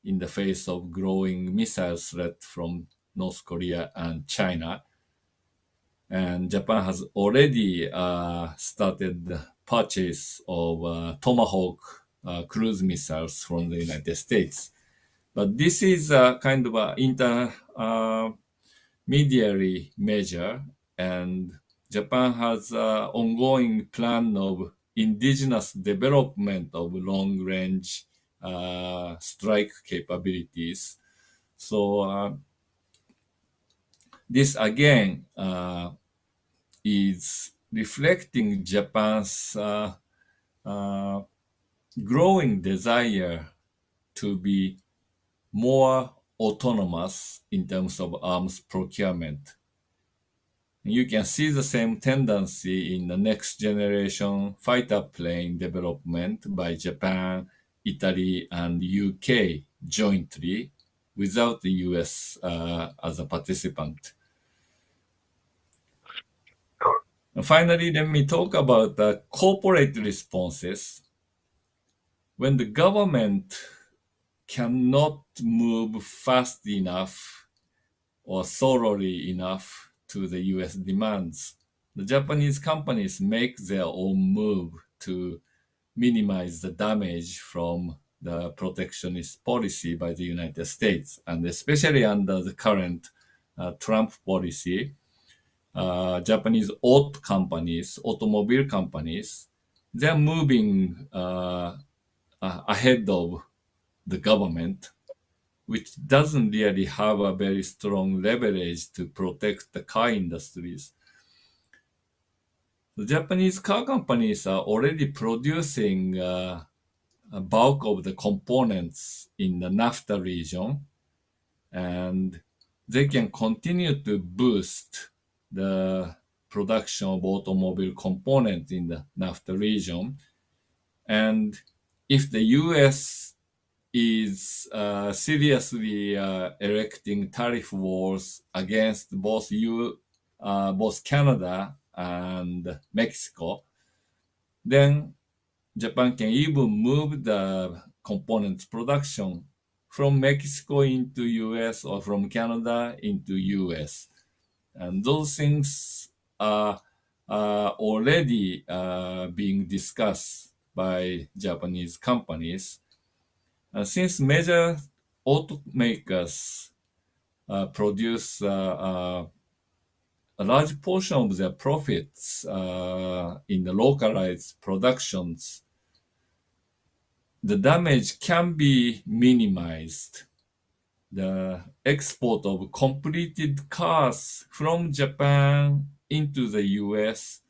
in the face of growing missile threat from North Korea and China. And Japan has already started the purchase of Tomahawk cruise missiles from the United States. But this is a kind of an intermediary measure, and Japan has an ongoing plan of indigenous development of long-range strike capabilities. So this again is reflecting Japan's uh, growing desire to be more autonomous in terms of arms procurement. You can see the same tendency in the next generation fighter plane development by Japan, Italy, and UK jointly without the US as a participant. And finally, let me talk about the corporate responses. When the government cannot move fast enough or thoroughly enough to the US demands, the Japanese companies make their own move to minimize the damage from the protectionist policy by the United States. And especially under the current Trump policy, Japanese automobile companies, they're moving ahead of the government, which doesn't really have a very strong leverage to protect the car industries. The Japanese car companies are already producing a bulk of the components in the NAFTA region, and they can continue to boost the production of automobile components in the NAFTA region. And if the US is seriously erecting tariff wars against both Canada and Mexico, then Japan can even move the components production from Mexico into US or from Canada into US. And those things are already being discussed by Japanese companies. Since major automakers produce a large portion of their profits in the localized productions, the damage can be minimized. The export of completed cars from Japan into the US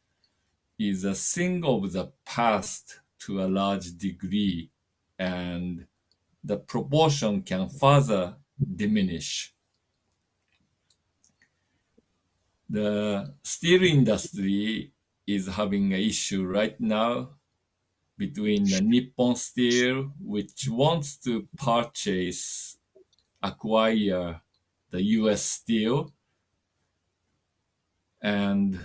is a thing of the past to a large degree, and the proportion can further diminish. The steel industry is having an issue right now between the Nippon Steel, which wants to purchase acquire the U.S. steel, and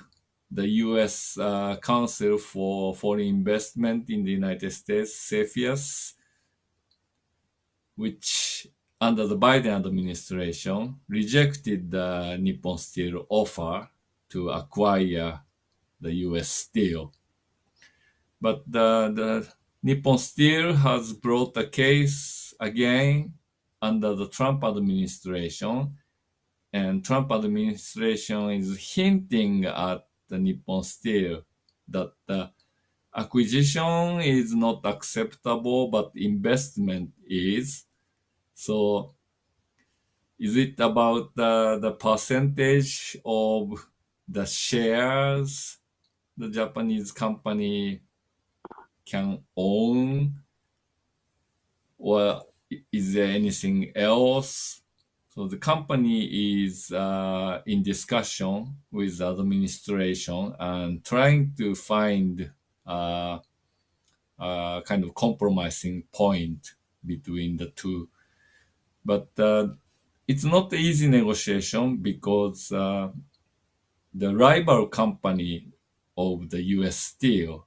the U.S. Council for Foreign Investment in the United States, CFIUS, which under the Biden administration rejected the Nippon Steel offer to acquire the U.S. steel. But the Nippon Steel has brought the case again under the Trump administration, and Trump administration is hinting at the Nippon Steel that the acquisition is not acceptable, but investment is. So is it about the percentage of the shares the Japanese company can own, or is there anything else? So the company is in discussion with the administration and trying to find kind of compromising point between the two. But it's not an easy negotiation because the rival company of the U.S. Steel,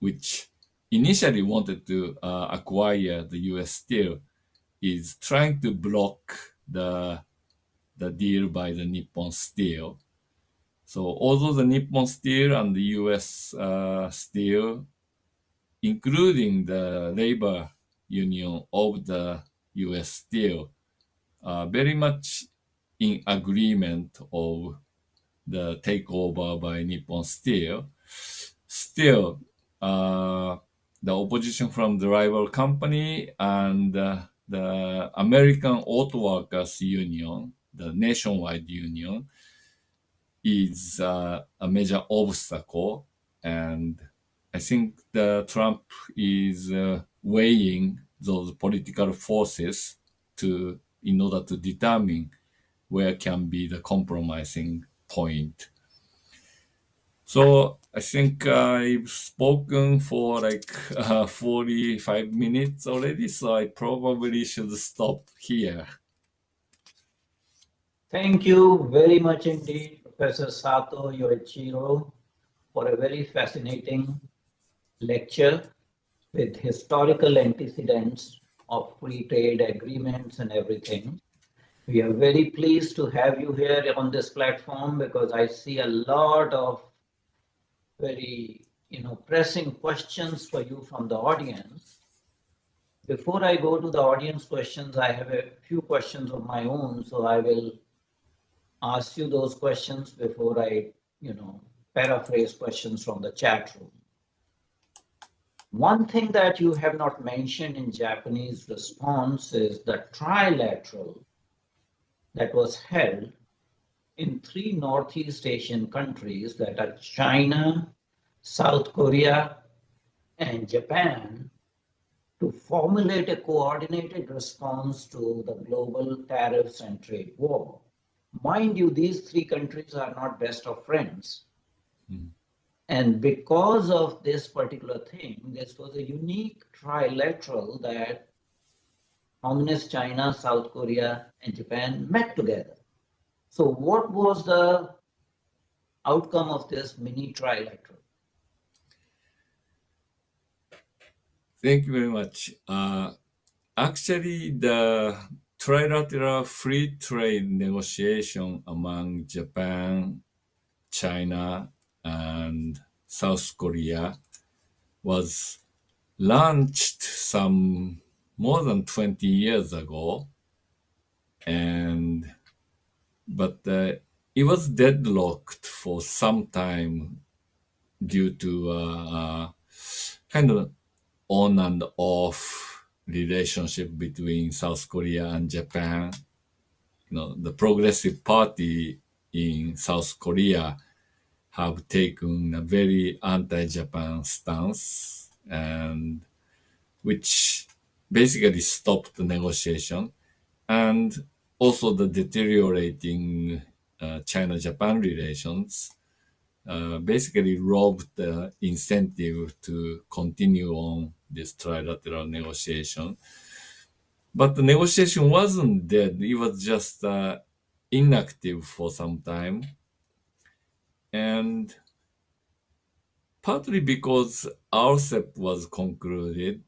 which initially wanted to acquire the U.S. Steel, is trying to block the deal by the Nippon Steel. So although the Nippon Steel and the U.S. Steel, including the labor union of the U.S. Steel, are very much in agreement of the takeover by Nippon Steel, still the opposition from the rival company and the American Auto Workers Union, the nationwide union, is a major obstacle. And I think the Trump is weighing those political forces in order to determine where can be the compromising point. So I think I've spoken for like 45 minutes already, so I probably should stop here. Thank you very much indeed, Professor Sato Yoe Chiro, for a very fascinating lecture with historical antecedents of free trade agreements and everything. We are very pleased to have you here on this platform because I see a lot of very pressing questions for you from the audience. Before I go to the audience questions, I have a few questions of my own, so I will ask you those questions before I paraphrase questions from the chat room. One thing that you have not mentioned in Japanese response is the trilateral that was held in 3 Northeast Asian countries that are China, South Korea, and Japan, to formulate a coordinated response to the global tariffs and trade war. Mind you, these 3 countries are not best of friends. And because of this particular thing, this was a unique trilateral that Communist China, South Korea, and Japan met together. So what was the outcome of this mini trilateral? Thank you very much. Actually, the trilateral free trade negotiation among Japan, China, and South Korea was launched some more than 20 years ago, but it was deadlocked for some time due to kind of on and off relationship between South Korea and Japan. The Progressive Party in South Korea have taken a very anti-Japan stance, and which basically stopped the negotiation, and also the deteriorating China-Japan relations basically robbed the incentive to continue on this trilateral negotiation. But the negotiation wasn't dead. It was just inactive for some time. And partly because RCEP was concluded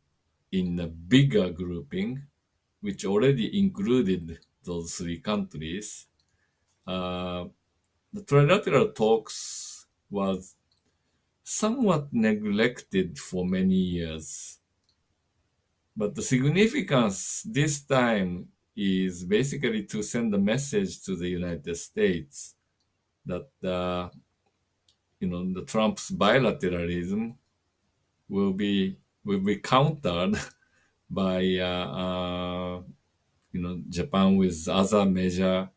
in a bigger grouping, which already included those three countries, uh, the trilateral talks was somewhat neglected for many years. But the significance this time is basically to send a message to the United States that the Trump's bilateralism will be countered by Japan with other major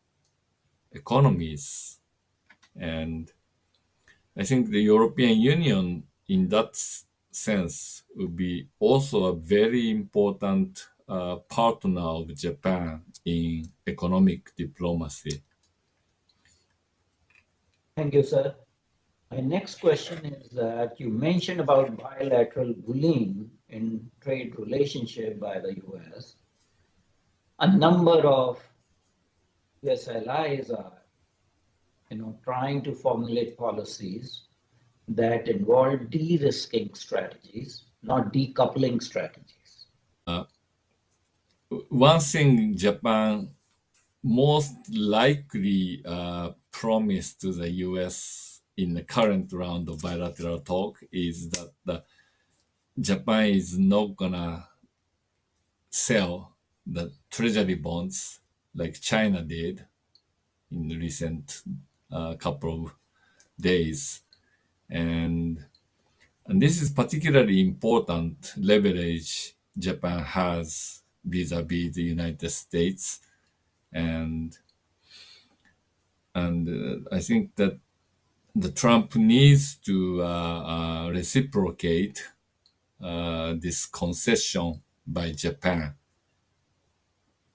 economies, and I think the European Union in that sense would be also a very important partner of Japan in economic diplomacy. Thank you, sir. My next question is that you mentioned about bilateral bullying in trade relationship by the US. A number of US allies are, trying to formulate policies that involve de-risking strategies, not decoupling strategies. One thing Japan most likely promised to the US in the current round of bilateral talk is that Japan is not gonna sell the treasury bonds like China did in the recent couple of days. And this is particularly important leverage Japan has vis-a-vis the United States. And I think that the Trump needs to reciprocate this concession by Japan.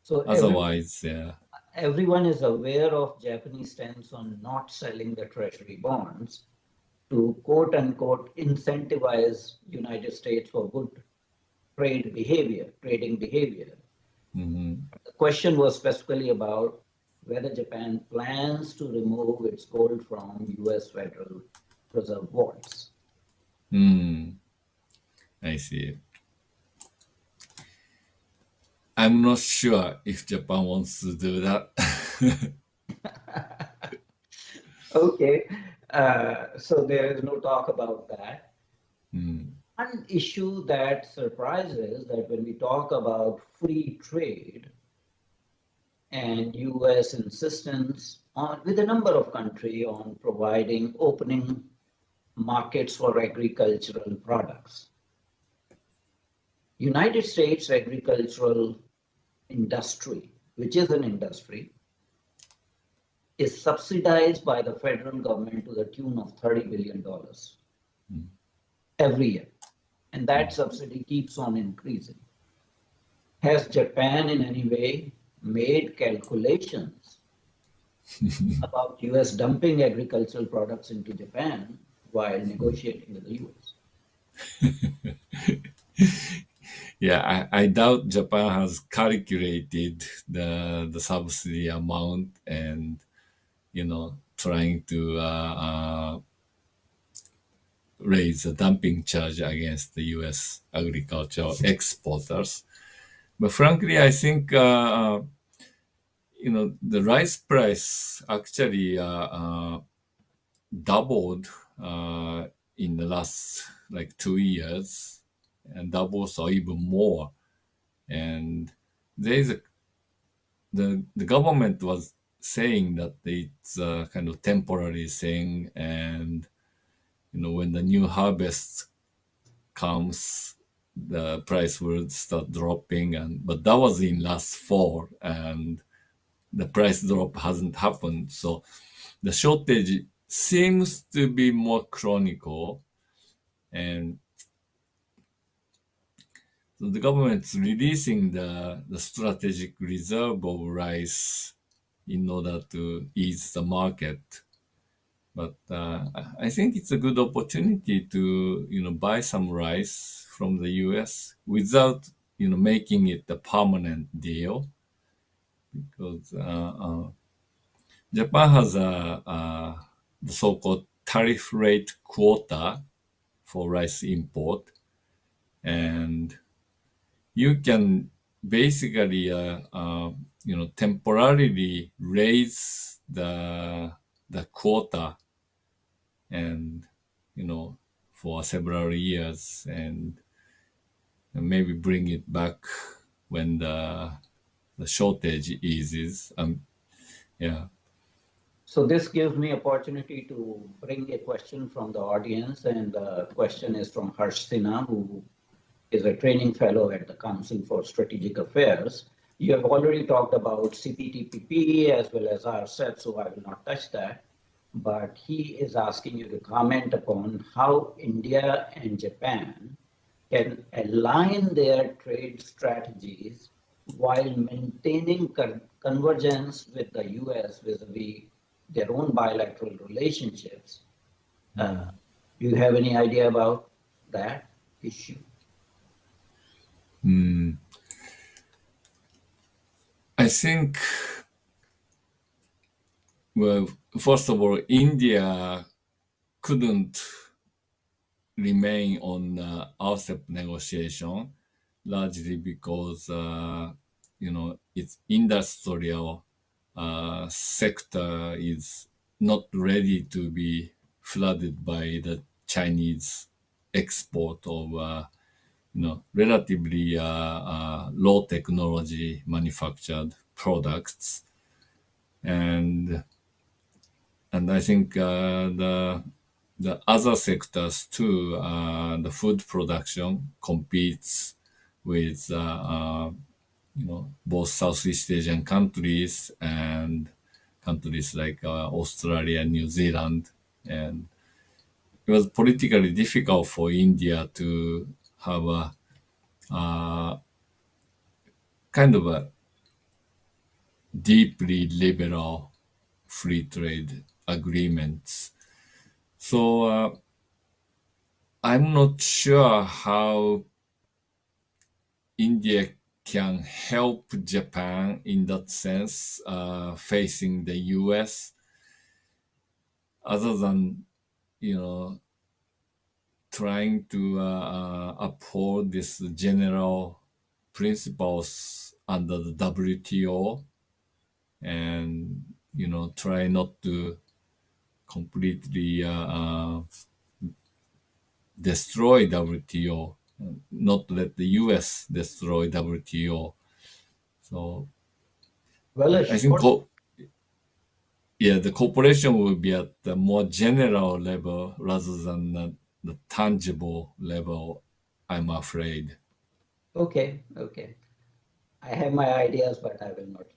So Otherwise, everyone is aware of Japanese stance on not selling the treasury bonds to quote unquote incentivize United States for good trading behavior. The question was specifically about whether Japan plans to remove its gold from US Federal Reserve vaults. I see. I'm not sure if Japan wants to do that. Okay, so there is no talk about that. One issue that surprises that when we talk about free trade and US insistence on with a number of countries on providing opening markets for agricultural products. United States agricultural industry, which is an industry, is subsidized by the federal government to the tune of $30 billion every year. And that subsidy keeps on increasing. Has Japan in any way made calculations about US dumping agricultural products into Japan while negotiating with the US? Yeah, I doubt Japan has calculated the subsidy amount and trying to raise the dumping charge against the U.S. agricultural exporters. But frankly, I think the rice price actually doubled in the last like 2 years, and doubles or even more. And there is the government was saying that it's a kind of temporary thing, and when the new harvest comes, the price will start dropping. But that was in last fall, and the price drop hasn't happened. So the shortage seems to be more chronicle, and so the government's releasing the strategic reserve of rice in order to ease the market. But I think it's a good opportunity to buy some rice from the U.S. without making it a permanent deal, because Japan has the so-called tariff rate quota for rice import, and you can basically temporarily raise the quota, and for several years, and maybe bring it back when the shortage eases. Yeah. So this gives me opportunity to bring a question from the audience, and the question is from Harsh Sinha, who is a training fellow at the Council for Strategic Affairs. You have already talked about CPTPP as well as RCEP, so I will not touch that. But he is asking you to comment upon how India and Japan can align their trade strategies while maintaining convergence with the US vis-a-vis their own bilateral relationships. Do you have any idea about that issue? I think, well, first of all, India couldn't remain on RCEP negotiation, largely because its industrial sector is not ready to be flooded by the Chinese export of relatively low technology manufactured products, and I think the other sectors too, the food production competes with both Southeast Asian countries and countries like Australia, New Zealand, and it was politically difficult for India to have a kind of a deeply liberal free trade agreements. So I'm not sure how India can help Japan in that sense, facing the US, other than trying to uphold these general principles under the WTO, and try not to completely destroy WTO, not let the US destroy WTO. So Well, I think the cooperation will be at the more general level rather than the tangible level, I'm afraid. okay. I have my ideas, but I will not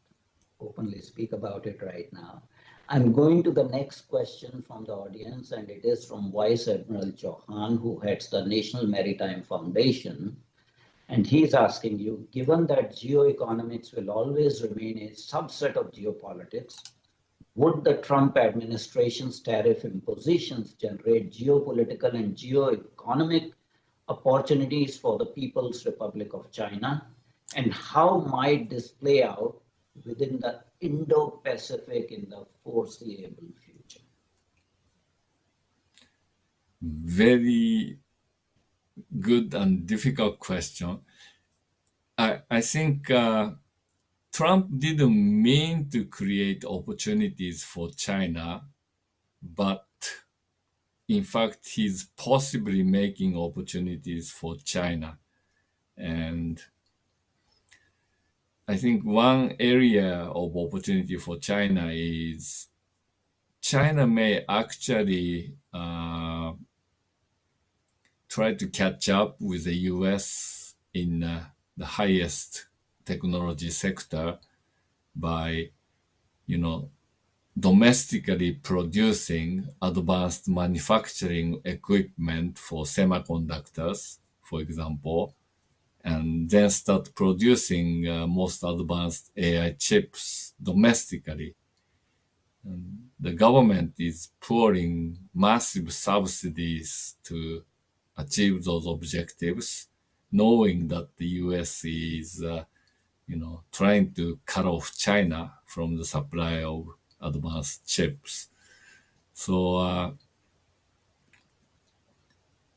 openly speak about it right now. I'm going to the next question from the audience, and it is from Vice Admiral Chauhan, who heads the National Maritime Foundation. And he's asking you, given that geoeconomics will always remain a subset of geopolitics, would the Trump administration's tariff impositions generate geopolitical and geoeconomic opportunities for the People's Republic of China? And how might this play out within the Indo-Pacific in the foreseeable future? Very good and difficult question. I think Trump didn't mean to create opportunities for China, but in fact, he's possibly making opportunities for China. And I think one area of opportunity for China is China may actually try to catch up with the US in the highest technology sector by, domestically producing advanced manufacturing equipment for semiconductors, for example, and then start producing most advanced AI chips domestically. And the government is pouring massive subsidies to achieve those objectives, knowing that the US is, trying to cut off China from the supply of advanced chips. So,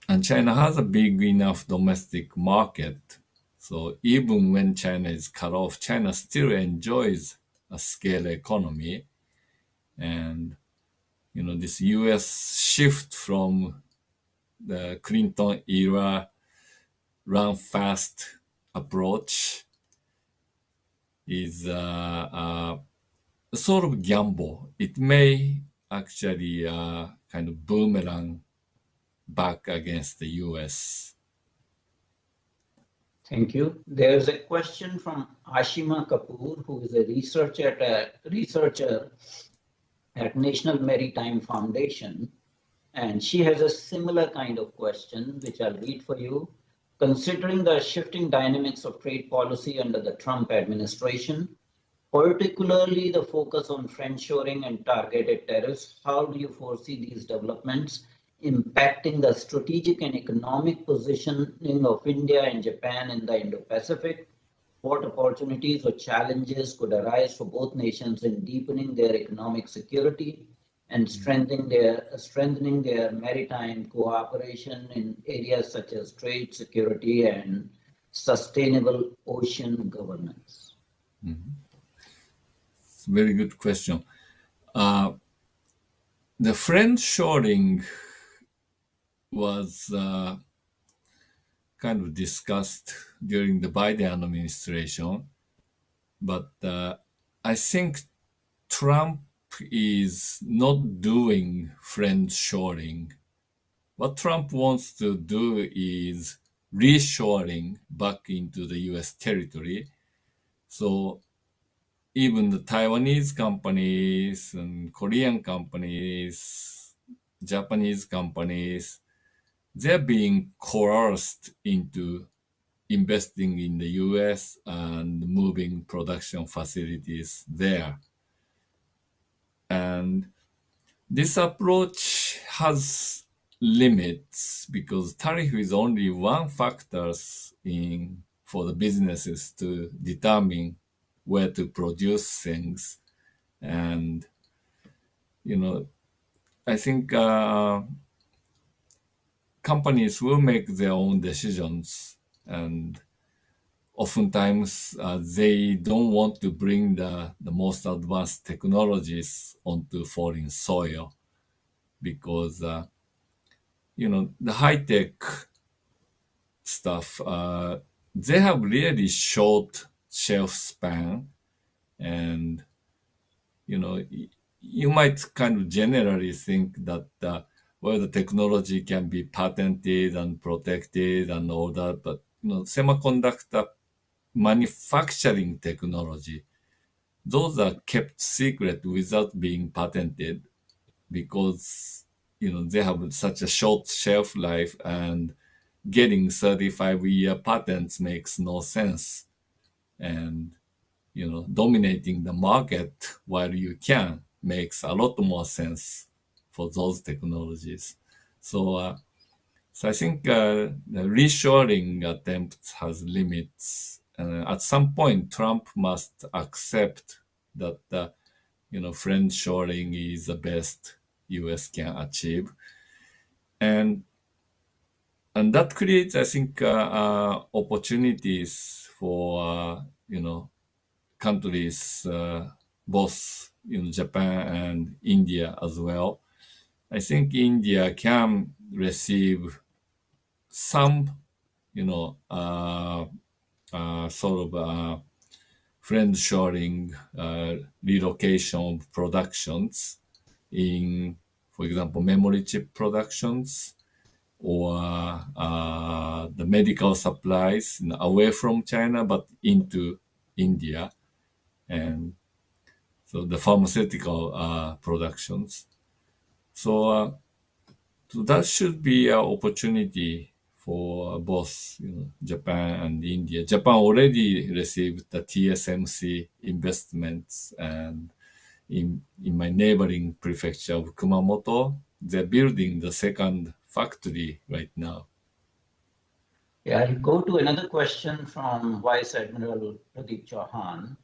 and China has a big enough domestic market. So even when China is cut off, China still enjoys a scale economy. And, this US shift from the Clinton era run fast approach is a sort of gamble. It may actually kind of boomerang back against the US. Thank you. There's a question from Ashima Kapoor, who is a researcher at National Maritime Foundation. And she has a similar kind of question, which I'll read for you. Considering the shifting dynamics of trade policy under the Trump administration, particularly the focus on friendshoring and targeted tariffs, how do you foresee these developments impacting the strategic and economic positioning of India and Japan in the Indo-Pacific? What opportunities or challenges could arise for both nations in deepening their economic security and strengthening their maritime cooperation in areas such as trade, security, and sustainable ocean governance? It's a very good question. The friendshoring was kind of discussed during the Biden administration, but I think Trump is not doing friendshoring. What Trump wants to do is reshoring back into the US territory. So even the Taiwanese companies and Korean companies, Japanese companies, they're being coerced into investing in the US and moving production facilities there. And this approach has limits because tariff is only one factor for the businesses to determine where to produce things. And, I think companies will make their own decisions, and oftentimes they don't want to bring the most advanced technologies onto foreign soil because, the high-tech stuff, they have really short shelf span, and, you might kind of generally think that the technology can be patented and protected and all that, but semiconductor manufacturing technology, those are kept secret without being patented because they have such a short shelf life, and getting 35-year patents makes no sense. And dominating the market while you can makes a lot more sense for those technologies. So I think the reshoring attempt has limits. At some point, Trump must accept that friendshoring is the best US can achieve, and that creates, I think, opportunities for countries, both Japan and India as well. I think India can receive some, sort of friendshoring relocation of productions in, for example, memory chip productions or the medical supplies away from China but into India, and so the pharmaceutical productions. So that should be an opportunity for both Japan and India. Japan already received the TSMC investments, and in my neighboring prefecture of Kumamoto, they're building the second factory right now. Yeah, I'll go to another question from Vice Admiral Pradeep Chauhan.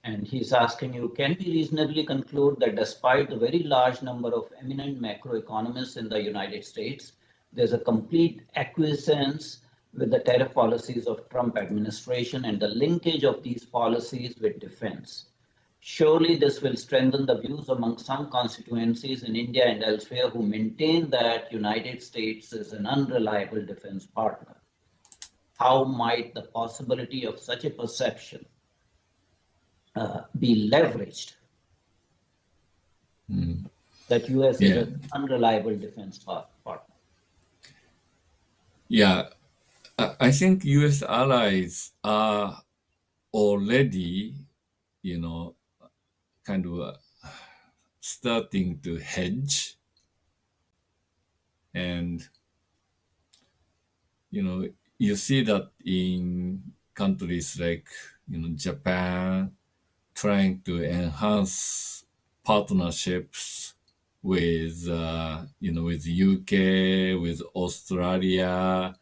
And he's asking you, can we reasonably conclude that despite the very large number of eminent macroeconomists in the United States, there's a complete acquiescence with the tariff policies of Trump administration and the linkage of these policies with defense? Surely this will strengthen the views among some constituencies in India and elsewhere who maintain that United States is an unreliable defense partner. How might the possibility of such a perception be leveraged that US is Yeah, an unreliable defense partner? yeah. I think U.S. allies are already, you know, kind of starting to hedge, and you see that in countries like Japan trying to enhance partnerships with with UK, with Australia,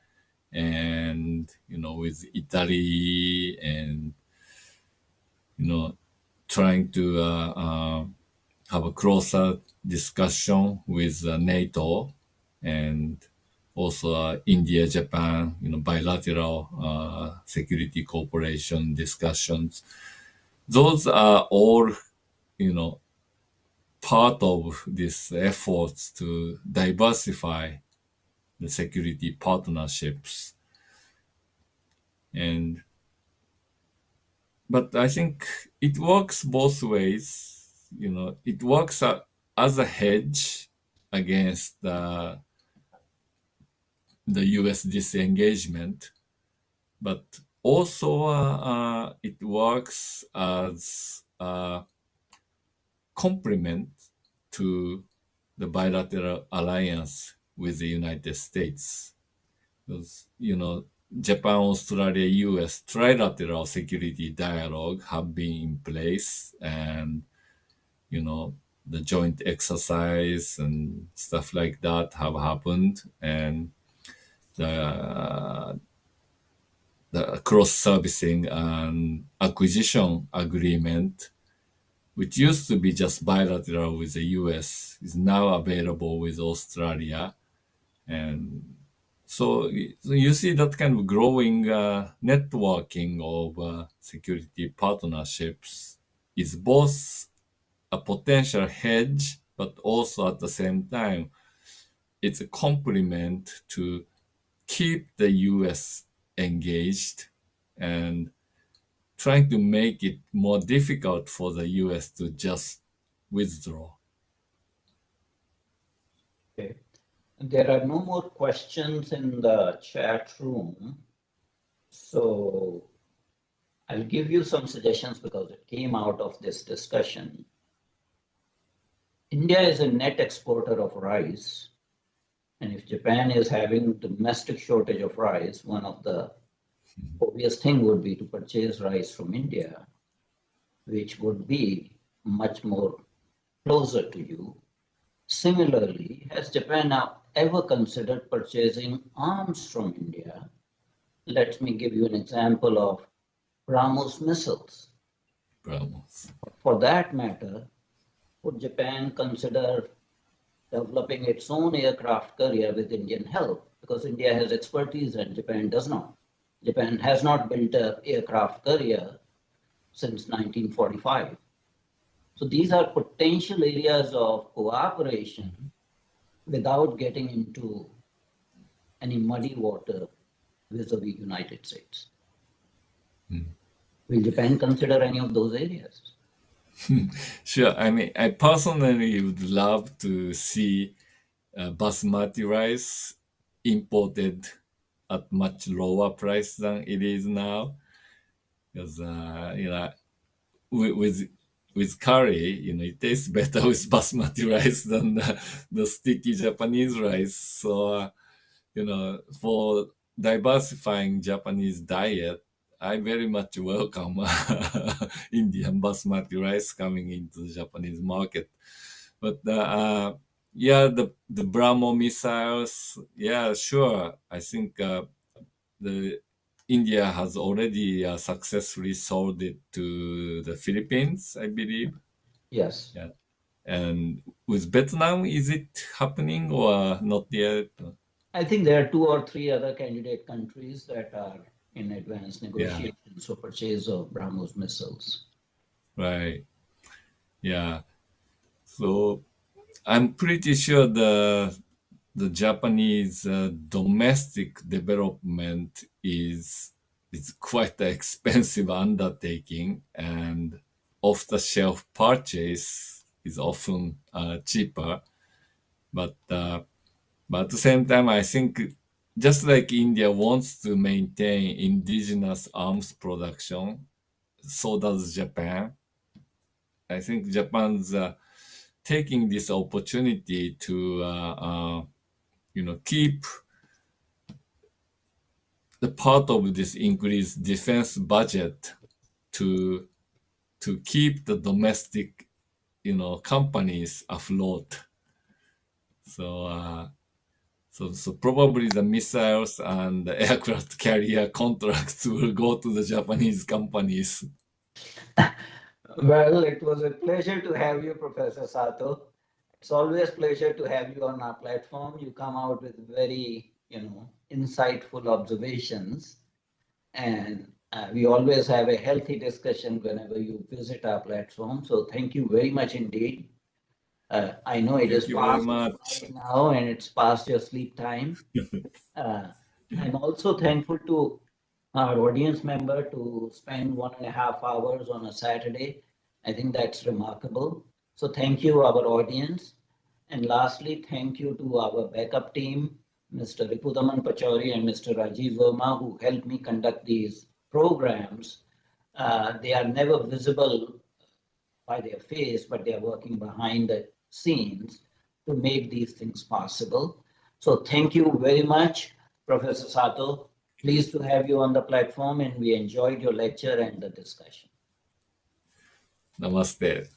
and with Italy, and trying to have a closer discussion with NATO, and also India, Japan, bilateral security cooperation discussions. Those are all, you know, part of this efforts to diversify the security partnerships. And but I think it works both ways. It works as a hedge against the U.S. disengagement, but also it works as a complement to the bilateral alliance with the United States. Because, Japan, Australia, US trilateral security dialogue have been in place, and, the joint exercise and stuff like that have happened, and the the cross-servicing and acquisition agreement, which used to be just bilateral with the US, is now available with Australia. And so you see that kind of growing networking of security partnerships is both a potential hedge, but also at the same time, it's a complement to keep the US engaged and trying to make it more difficult for the US to just withdraw. Okay. There are no more questions in the chat room. So I'll give you some suggestions because it came out of this discussion. India is a net exporter of rice. And if Japan is having domestic shortage of rice, one of the obvious thing would be to purchase rice from India, which would be much more closer to you. Similarly, has Japan now ever considered purchasing arms from India? Let me give you an example of BrahMos missiles. BrahMos. For that matter, would Japan consider developing its own aircraft carrier with Indian help? Because India has expertise and Japan does not. Japan has not built an aircraft carrier since 1945. So these are potential areas of cooperation without getting into any muddy water vis-a-vis United States. Will Japan consider any of those areas? Sure. I mean, I personally would love to see basmati rice imported at much lower price than it is now, because with curry, it tastes better with basmati rice than the sticky Japanese rice. So for diversifying Japanese diet, I very much welcome Indian basmati rice coming into the Japanese market. But yeah, the BrahMos missiles, yeah, sure. I think India has already successfully sold it to the Philippines, I believe. Yes. Yeah. And with Vietnam, is it happening or not yet? I think there are 2 or 3 other candidate countries that are in advanced Yeah, negotiations for purchase of BrahMos missiles. right. Yeah. So I'm pretty sure the Japanese domestic development is quite an expensive undertaking, and off-the-shelf purchase is often cheaper. But at the same time, I think just like India wants to maintain indigenous arms production, so does Japan. I think Japan's taking this opportunity to keep the part of this increased defense budget to keep the domestic companies afloat. So so probably the missiles and the aircraft carrier contracts will go to the Japanese companies. Well, it was a pleasure to have you, Professor Sato. It's always pleasure to have you on our platform. You come out with very, insightful observations, and we always have a healthy discussion whenever you visit our platform. So thank you very much indeed. I know it is Thank you very past much. midnight now and it's past your sleep time. Uh, I'm also thankful to our audience member to spend 1.5 hours on a Saturday. I think that's remarkable. So thank you, our audience. And lastly, thank you to our backup team, Mr. Ripudaman Pachori and Mr. Rajiv Verma, who helped me conduct these programs. They are never visible by their face, but they are working behind the scenes to make these things possible. So thank you very much, Professor Sato. Pleased to have you on the platform, and we enjoyed your lecture and the discussion. Namaste.